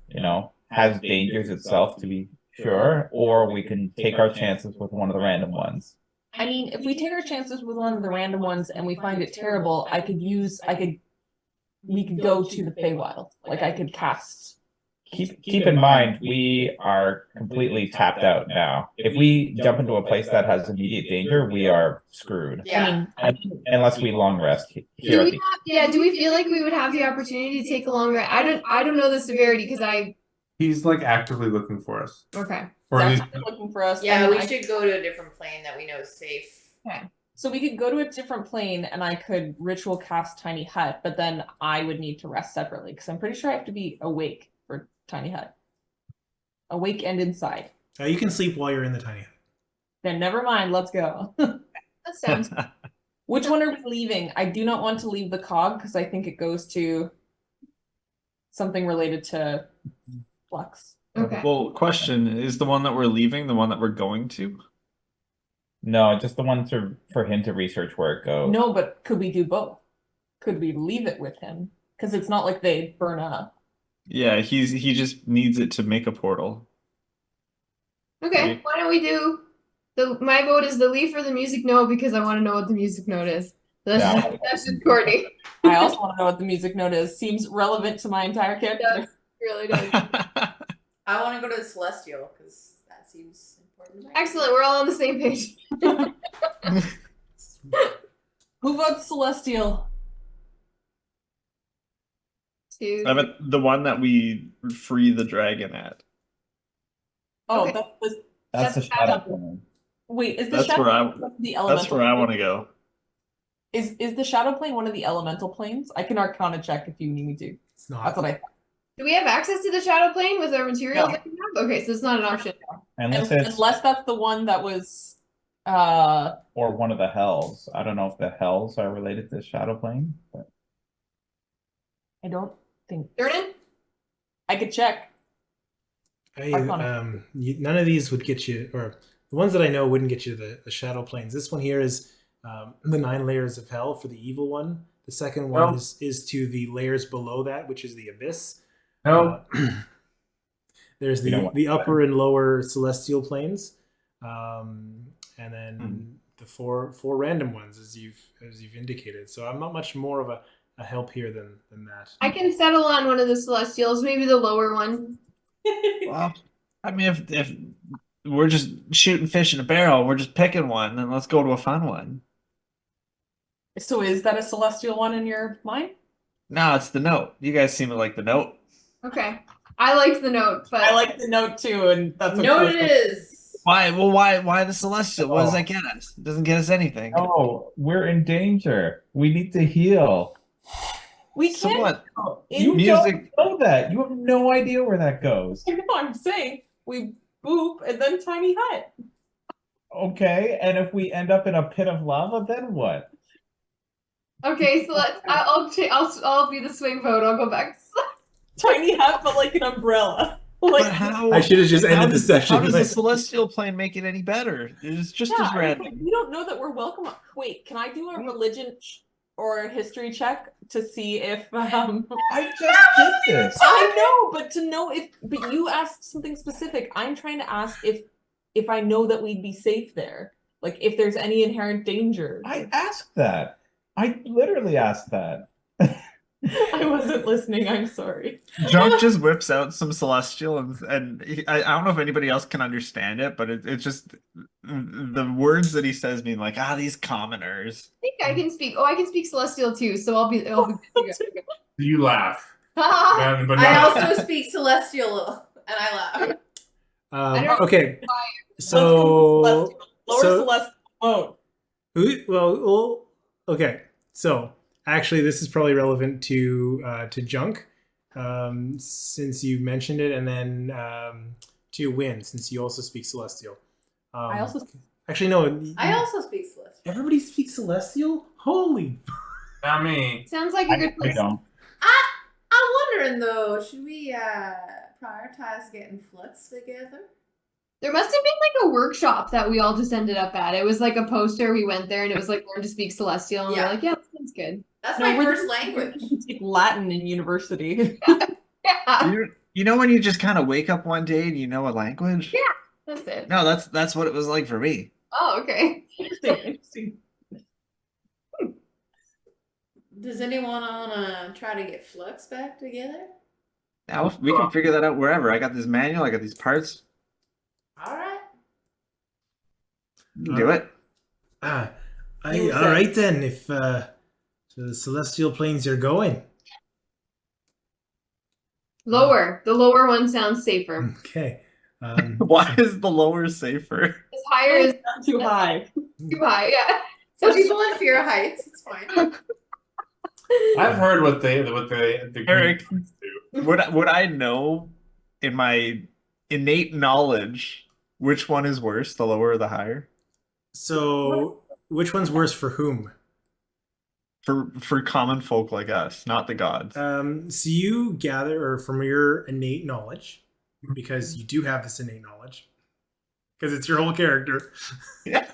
F: you know, has dangers itself to be sure, or we can take our chances with one of the random ones.
C: I mean, if we take our chances with one of the random ones and we find it terrible, we could go to the Feywild. Like, I could cast.
F: Keep in mind, we are completely tapped out now. If we jump into a place that has immediate danger, we are screwed.
H: Yeah.
F: Unless we long rest here.
H: Do we feel like we would have the opportunity to take a long rest? I don't know the severity because
I: He's like actively looking for us.
H: Okay.
I: Or at least
C: Definitely looking for us.
D: Yeah,
C: and
D: we
C: I-
D: should go to a different plane that we know is safe.
C: So we could go to a different plane and I could ritual cast Tiny Hut, but then I would need to rest separately because I'm pretty sure I have to be awake for Tiny Hut. Awake and inside.
A: You can sleep while you're in the tiny hut.
C: Then never mind, let's go.
H: That sounds
C: Which one are we leaving? I do not want to leave the cog because I think it goes to something related to Flux.
H: okay.
E: Well, question, is the one that we're leaving the one that we're going to?
F: No, just the one for him to research where it goes.
C: No, but could we do both? Could we leave it with him? Because it's not like they burn up.
E: Yeah, he just needs it to make a portal.
H: Okay,
E: Right.
H: why don't we do my vote is the leaf or the music note because I want to know what the music note is. That's just Courtney.
C: I also want to know what the music note is. Seems relevant to my entire character.
H: It really does.
D: I want to go to the Celestial because that seems important. to me.
H: Excellent, we're all on the same page.
C: Who votes Celestial?
H: Two.
E: I meant the one that we free the dragon at.
C: Oh,
H: Okay.
F: That's the
C: that's
F: shadow
C: shadow.
F: plane.
C: Wait, is the
E: That's
C: shadow
E: where I
C: plane the elemental?
E: that's where I want to go.
C: Is the shadow plane one of the elemental planes? I can Arcana check if you need me to.
A: It's not.
C: That's what I.
H: Do we have access to the shadow plane with our materials
C: No.
H: that we have? Okay, so it's not an option.
F: Unless it's
C: Unless that's the one that was.
F: or one of the hells. I don't know if the hells are related to the shadow plane. But
C: I don't think.
H: Jordan?
C: I could check. Arcana.
A: None of these would get you, or the ones that I know wouldn't get you the shadow planes. This one here is the 9 layers of hell for the evil one. The second one is to the layers below that, which is the abyss.
I: no.
A: There's
F: We don't want
A: the upper and lower celestial planes, and then the four random ones, as you've indicated. So I'm not much more of a help here than that.
H: I can settle on one of the celestials, maybe the lower one.
E: Well, I mean, if we're just shooting fish in a barrel, we're just picking one, then let's go to a fun one.
C: So is that a celestial one in your mind?
E: No, it's the note. You guys seem to like the note.
H: Okay. I liked the note, but
C: I like the note too, and that's
D: No,
C: what
D: it is.
E: Why? Well, why the celestial? What does that get us? It doesn't get us anything.
F: oh, we're in danger. We need to heal.
C: we
E: So
C: can't.
E: what?
C: go
F: You
C: in-
E: Music.
F: don't know that. You have no idea where that goes.
C: I know I'm saying we boop, and then tiny hut.
F: Okay, and if we end up in a pit of lava, then what?
H: Okay, so I'll be the swing vote. I'll go back to
C: Tiny hut, but like an umbrella. Like,
E: But how?
A: I should have just
E: how
A: ended the
E: does-
A: session.
E: How does the
A: like-
E: celestial plane make it any better? It's just
C: yeah,
E: as random.
C: we don't know that we're welcome. Wait, can I do a religion or a history check to see if
F: I just did this.
C: I know, but to know if but you asked something specific. I'm trying to ask if I know that we'd be safe there. Like if there's any inherent danger.
F: I asked that. I literally asked that.
C: I wasn't listening, I'm sorry.
E: Junk just whips out some celestial, I don't know if anybody else can understand it, but it's just the words that he says mean like, these commoners.
H: I think I can speak. Oh, I can speak celestial too, so I'll be
I: You laugh.
H: I
I: But not-
D: also speak celestial, and I laugh.
A: Okay,
C: Let's
A: so
C: go Lower
A: so-
C: Celestial mode.
A: well, okay. So actually, this is probably relevant to Junk, since you mentioned it, and then to Win, since you also speak Celestial.
C: I also
A: Actually no.
D: I also speak celestial.
A: Everybody speaks Celestial. Holy.
I: Not me.
H: Sounds like a good
F: I
H: place.
F: don't.
D: I'm wondering though, should we prioritize getting flux together?
H: There must have been like a workshop that we all just ended up at. It was like a poster. We went there and it was like learn to speak celestial, and
D: Yeah.
H: we're like, yeah, that sounds good.
D: That's
C: No,
D: my
C: we're
D: first
C: just-
D: language.
C: take Latin in university.
H: Yeah,
E: You know when you just kind of wake up one day and you know a language?
H: Yeah. that's it.
E: No, that's what it was like for me.
H: Oh, okay.
C: Interesting.
D: Does anyone wanna try to get flux back together?
E: Now we can figure that out wherever. I got this manual. I got these parts.
D: All right.
E: You can do it.
A: All
C: You said-
A: right then. If to the Celestial planes you're going.
H: Lower. The lower one sounds safer.
A: Okay.
E: Why is the lower safer?
H: As higher is
C: Not too high.
H: too high. Yeah.
D: Some people have fear of heights. It's fine.
I: I've heard what the
E: Eric.
I: Greeks do.
E: Would I know in my innate knowledge which one is worse, the lower or the higher?
A: So, which one's worse for whom?
E: For common folk like us, not the gods.
A: So you gather, or from your innate knowledge, because you do have this innate knowledge, because it's your whole character.
E: Yeah.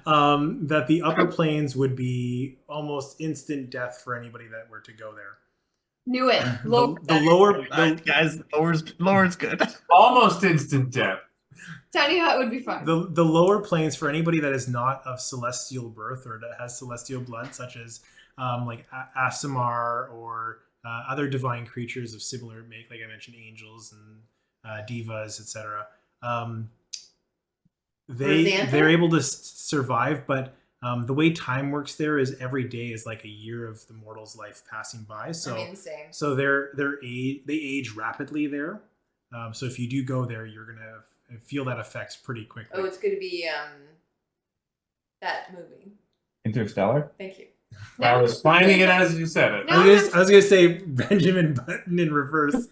A: That the upper planes would be almost instant death for anybody that were to go there.
H: Knew it.
A: The,
H: Lower.
A: the lower,
E: Guys, lower's good.
I: Almost instant death.
H: Tiny hut would be fine.
A: the lower planes for anybody that is not of celestial birth or that has celestial blood, such as like Asimar or other divine creatures of similar make, like I mentioned, angels and divas, etc. They're able to survive, but the way time works there is every day is like a year of the mortal's life passing by. So
D: I mean, same.
A: so they age rapidly there. So if you do go there, you're gonna feel that effects pretty quickly.
D: Oh, it's gonna be that movie.
F: Interstellar?
D: Thank you.
I: I was finding it as you said it.
H: No.
A: I was gonna say Benjamin Button in reverse.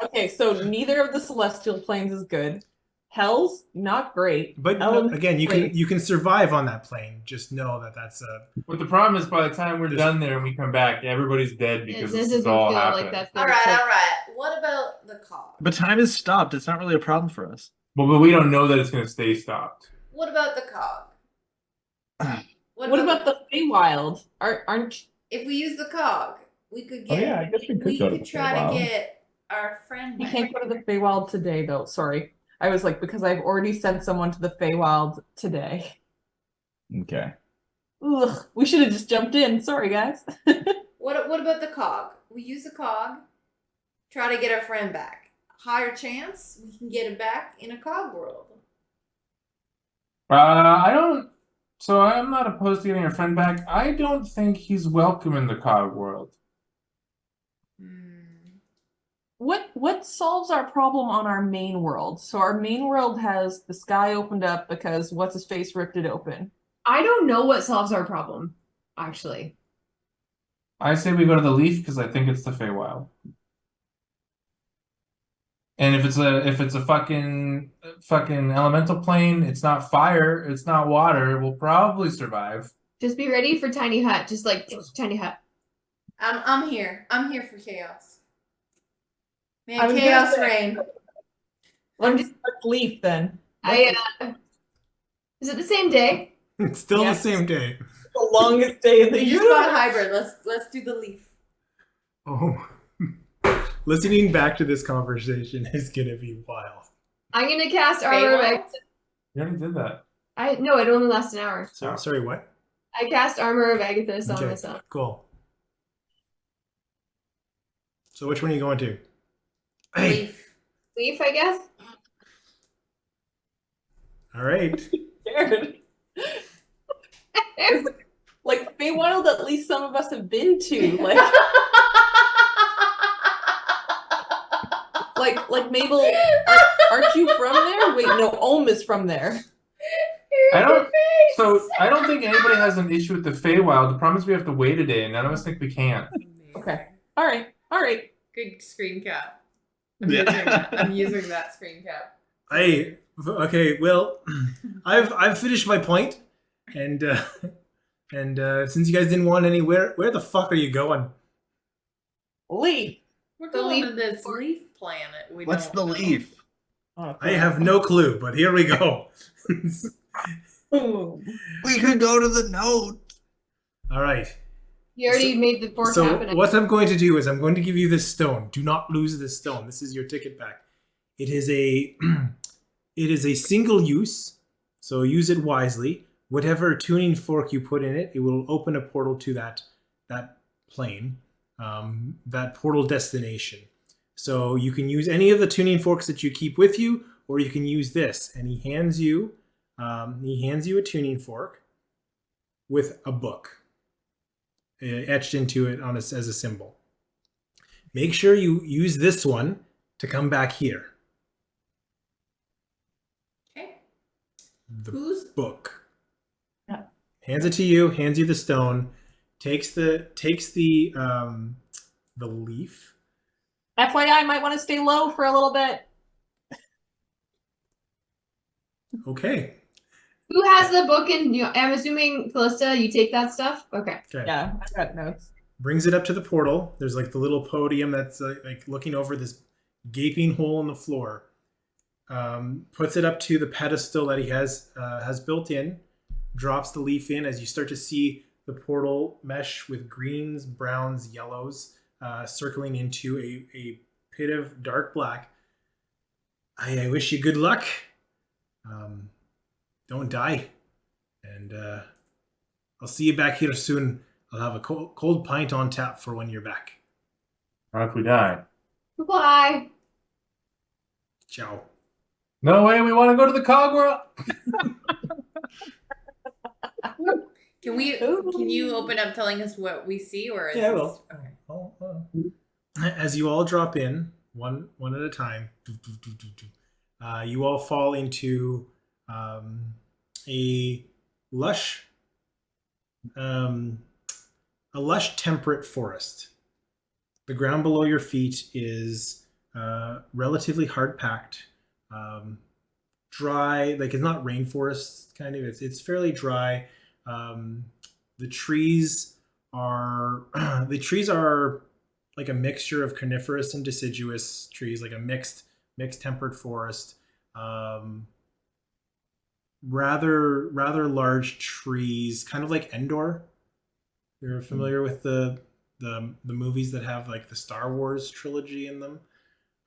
C: Okay, so neither of the celestial planes is good. Hell's not great.
A: But
C: Hell,
A: again, you can survive on that plane. Just know that that's a
I: But the problem is, by the time we're done there and we come back, everybody's dead because
H: This
I: this
H: doesn't
I: is all
H: feel
I: happening.
H: like that's
D: All right, all right. What about the cog?
E: But time is stopped. It's not really a problem for us.
I: Well, but we don't know that it's going to stay stopped.
D: What about the cog?
C: What about the Feywild? Aren't
D: if we use the cog? We could get.
F: Oh, yeah, I guess we could go to the
D: try
F: Feywild.
D: to get our friend.
C: we
D: back.
C: can't go to the Feywild today though? Sorry, I was like because I've already sent someone to the Feywild today.
F: Okay.
C: Ugh, we should have just jumped in. Sorry, guys.
D: What about the cog? We use the cog. Try to get our friend back. Higher chance we can get him back in a cog world.
I: I don't. So I'm not opposed to getting our friend back. I don't think he's welcome in the cog world.
C: What solves our problem on our main world? So our main world has the sky opened up because what's his face ripped it open.
H: I don't know what solves our problem, actually.
I: I say we go to the Leaf because I think it's the Feywild. And if it's a fucking elemental plane, it's not fire, it's not water, we'll probably survive.
H: Just be ready for tiny hut. Just like tiny hut.
D: I'm here. I'm here for chaos.
C: I
D: Man,
C: was gonna
D: chaos
C: say-
D: reign.
C: Let's leaf then.
H: Is it the same day?
A: It's still
C: Yes.
A: the same day.
C: The longest day of the
D: We
C: year.
D: just got a hybrid. Let's do the leaf.
A: Oh. Listening back to this conversation is gonna be wild.
H: I'm gonna cast Armor of
D: Feywild?
H: Agatha.
I: You already did that.
H: No, it only lasts an hour.
A: So, sorry, what?
H: I cast Armor of Agathis on
A: Okay,
H: myself.
A: cool. So which one are you going to? Hey,
D: Leaf.
H: Leaf, I guess.
A: all right.
C: Scared. Like Feywild, at least some of us have been to. Like Mabel, aren't you from there? Wait, no, Ulm is from there.
I: I don't think anybody has an issue with the Feywild. The problem is we have to wait a day, and none of us think we can.
C: Okay. All right.
D: Good screen cap.
E: Yeah.
D: I'm using that screen cap.
A: Hey, okay. Well, I've finished my point, and since you guys didn't want any, where the fuck are you going?
C: Leaf.
D: We're
H: The
D: going
H: leaf-
D: to this leaf planet.
E: What's the leaf?
A: I have no clue, but here we go.
C: Boom.
E: We could go to the node.
A: All right.
H: You already made the fork
A: So
H: happen.
A: what I'm going to do is I'm going to give you this stone. Do not lose this stone. This is your ticket back. It is a it is a single use, so use it wisely. Whatever tuning fork you put in it, it will open a portal to that plane, that portal destination. So you can use any of the tuning forks that you keep with you, or you can use this. And he hands you a tuning fork with a book etched into it as a symbol. Make sure you use this one to come back here.
D: Okay.
A: The
D: Who's
A: book.
C: Yeah.
A: Hands it to you. Hands you the stone. Takes the leaf.
C: FYI, might want to stay low for a little bit.
A: Okay.
H: Who has the book in? I'm assuming Celestia. You take that stuff. Okay.
A: Okay.
C: Yeah, I got notes.
A: Brings it up to the portal. There's like the little podium that's like looking over this gaping hole in the floor. Puts it up to the pedestal that he has built in. Drops the leaf in as you start to see the portal mesh with greens, browns, yellows, circling into a pit of dark black. I wish you good luck. Don't die. And I'll see you back here soon. I'll have a cold pint on tap for when you're back.
I: Or if we die.
H: Goodbye.
A: Ciao.
I: No way, we want to go to the cog world.
D: Can you open up telling us what we see, or is
A: Yeah, I
D: this-
A: will.
D: Okay.
A: As you all drop in, one at a time, you all fall into a lush temperate forest. The ground below your feet is relatively hard packed, dry. Like it's not rainforest kind of. It's fairly dry. The trees are like a mixture of coniferous and deciduous trees, like a mixed temperate forest. Rather large trees, kind of like Endor. You're familiar with the movies that have like the Star Wars trilogy in them.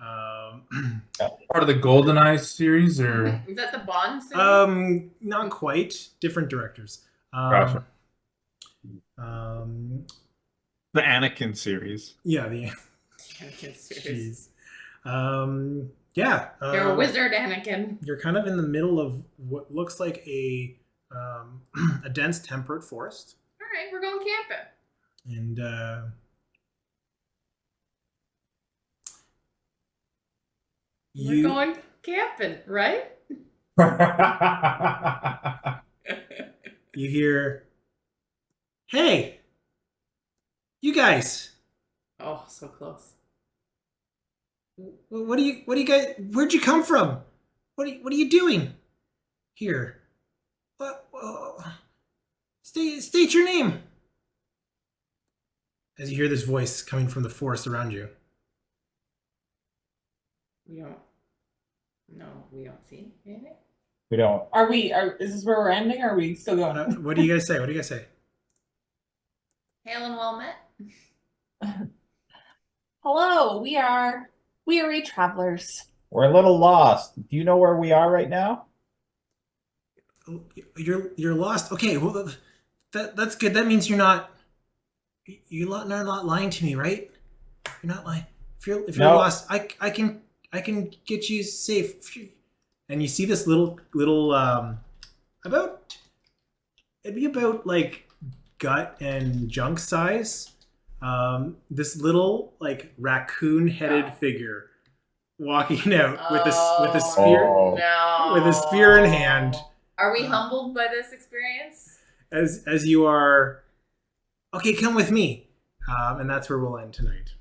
I: Part of the GoldenEye series, or
D: Is that the Bond series?
A: Not quite. Different directors.
I: Gotcha.
E: The Anakin series.
A: Yeah, the
D: series.
A: jeez. Yeah.
D: You're a wizard, Anakin.
A: You're kind of in the middle of what looks like a dense temperate forest,
D: All right, we're going camping.
A: and
D: We're going camping, right?
A: you hear, "Hey, you guys,
D: Oh, so close.
A: What do you guys? Where'd you come from? What are you doing here? What? State your name. As you hear this voice coming from the forest around you.
C: We don't. No, we don't see anything.
F: We don't.
C: Is this where we're ending? Or are we still going?
A: What do you guys say? What do you guys say?
D: Hail and well met.
C: Hello, we are travelers.
F: We're a little lost. Do you know where we are right now?
A: Oh, you're lost. Okay, well that's good. That means you're not lying to me, right? You're not lying. If you're
F: No.
A: lost, I can get you safe. And you see this little it'd be about like gut and junk size. This little like raccoon headed figure walking out with a spear
F: Oh.
D: No.
A: with a spear in hand.
D: Are we humbled by this experience?
A: As you are, okay, come with me, and that's where we'll end tonight.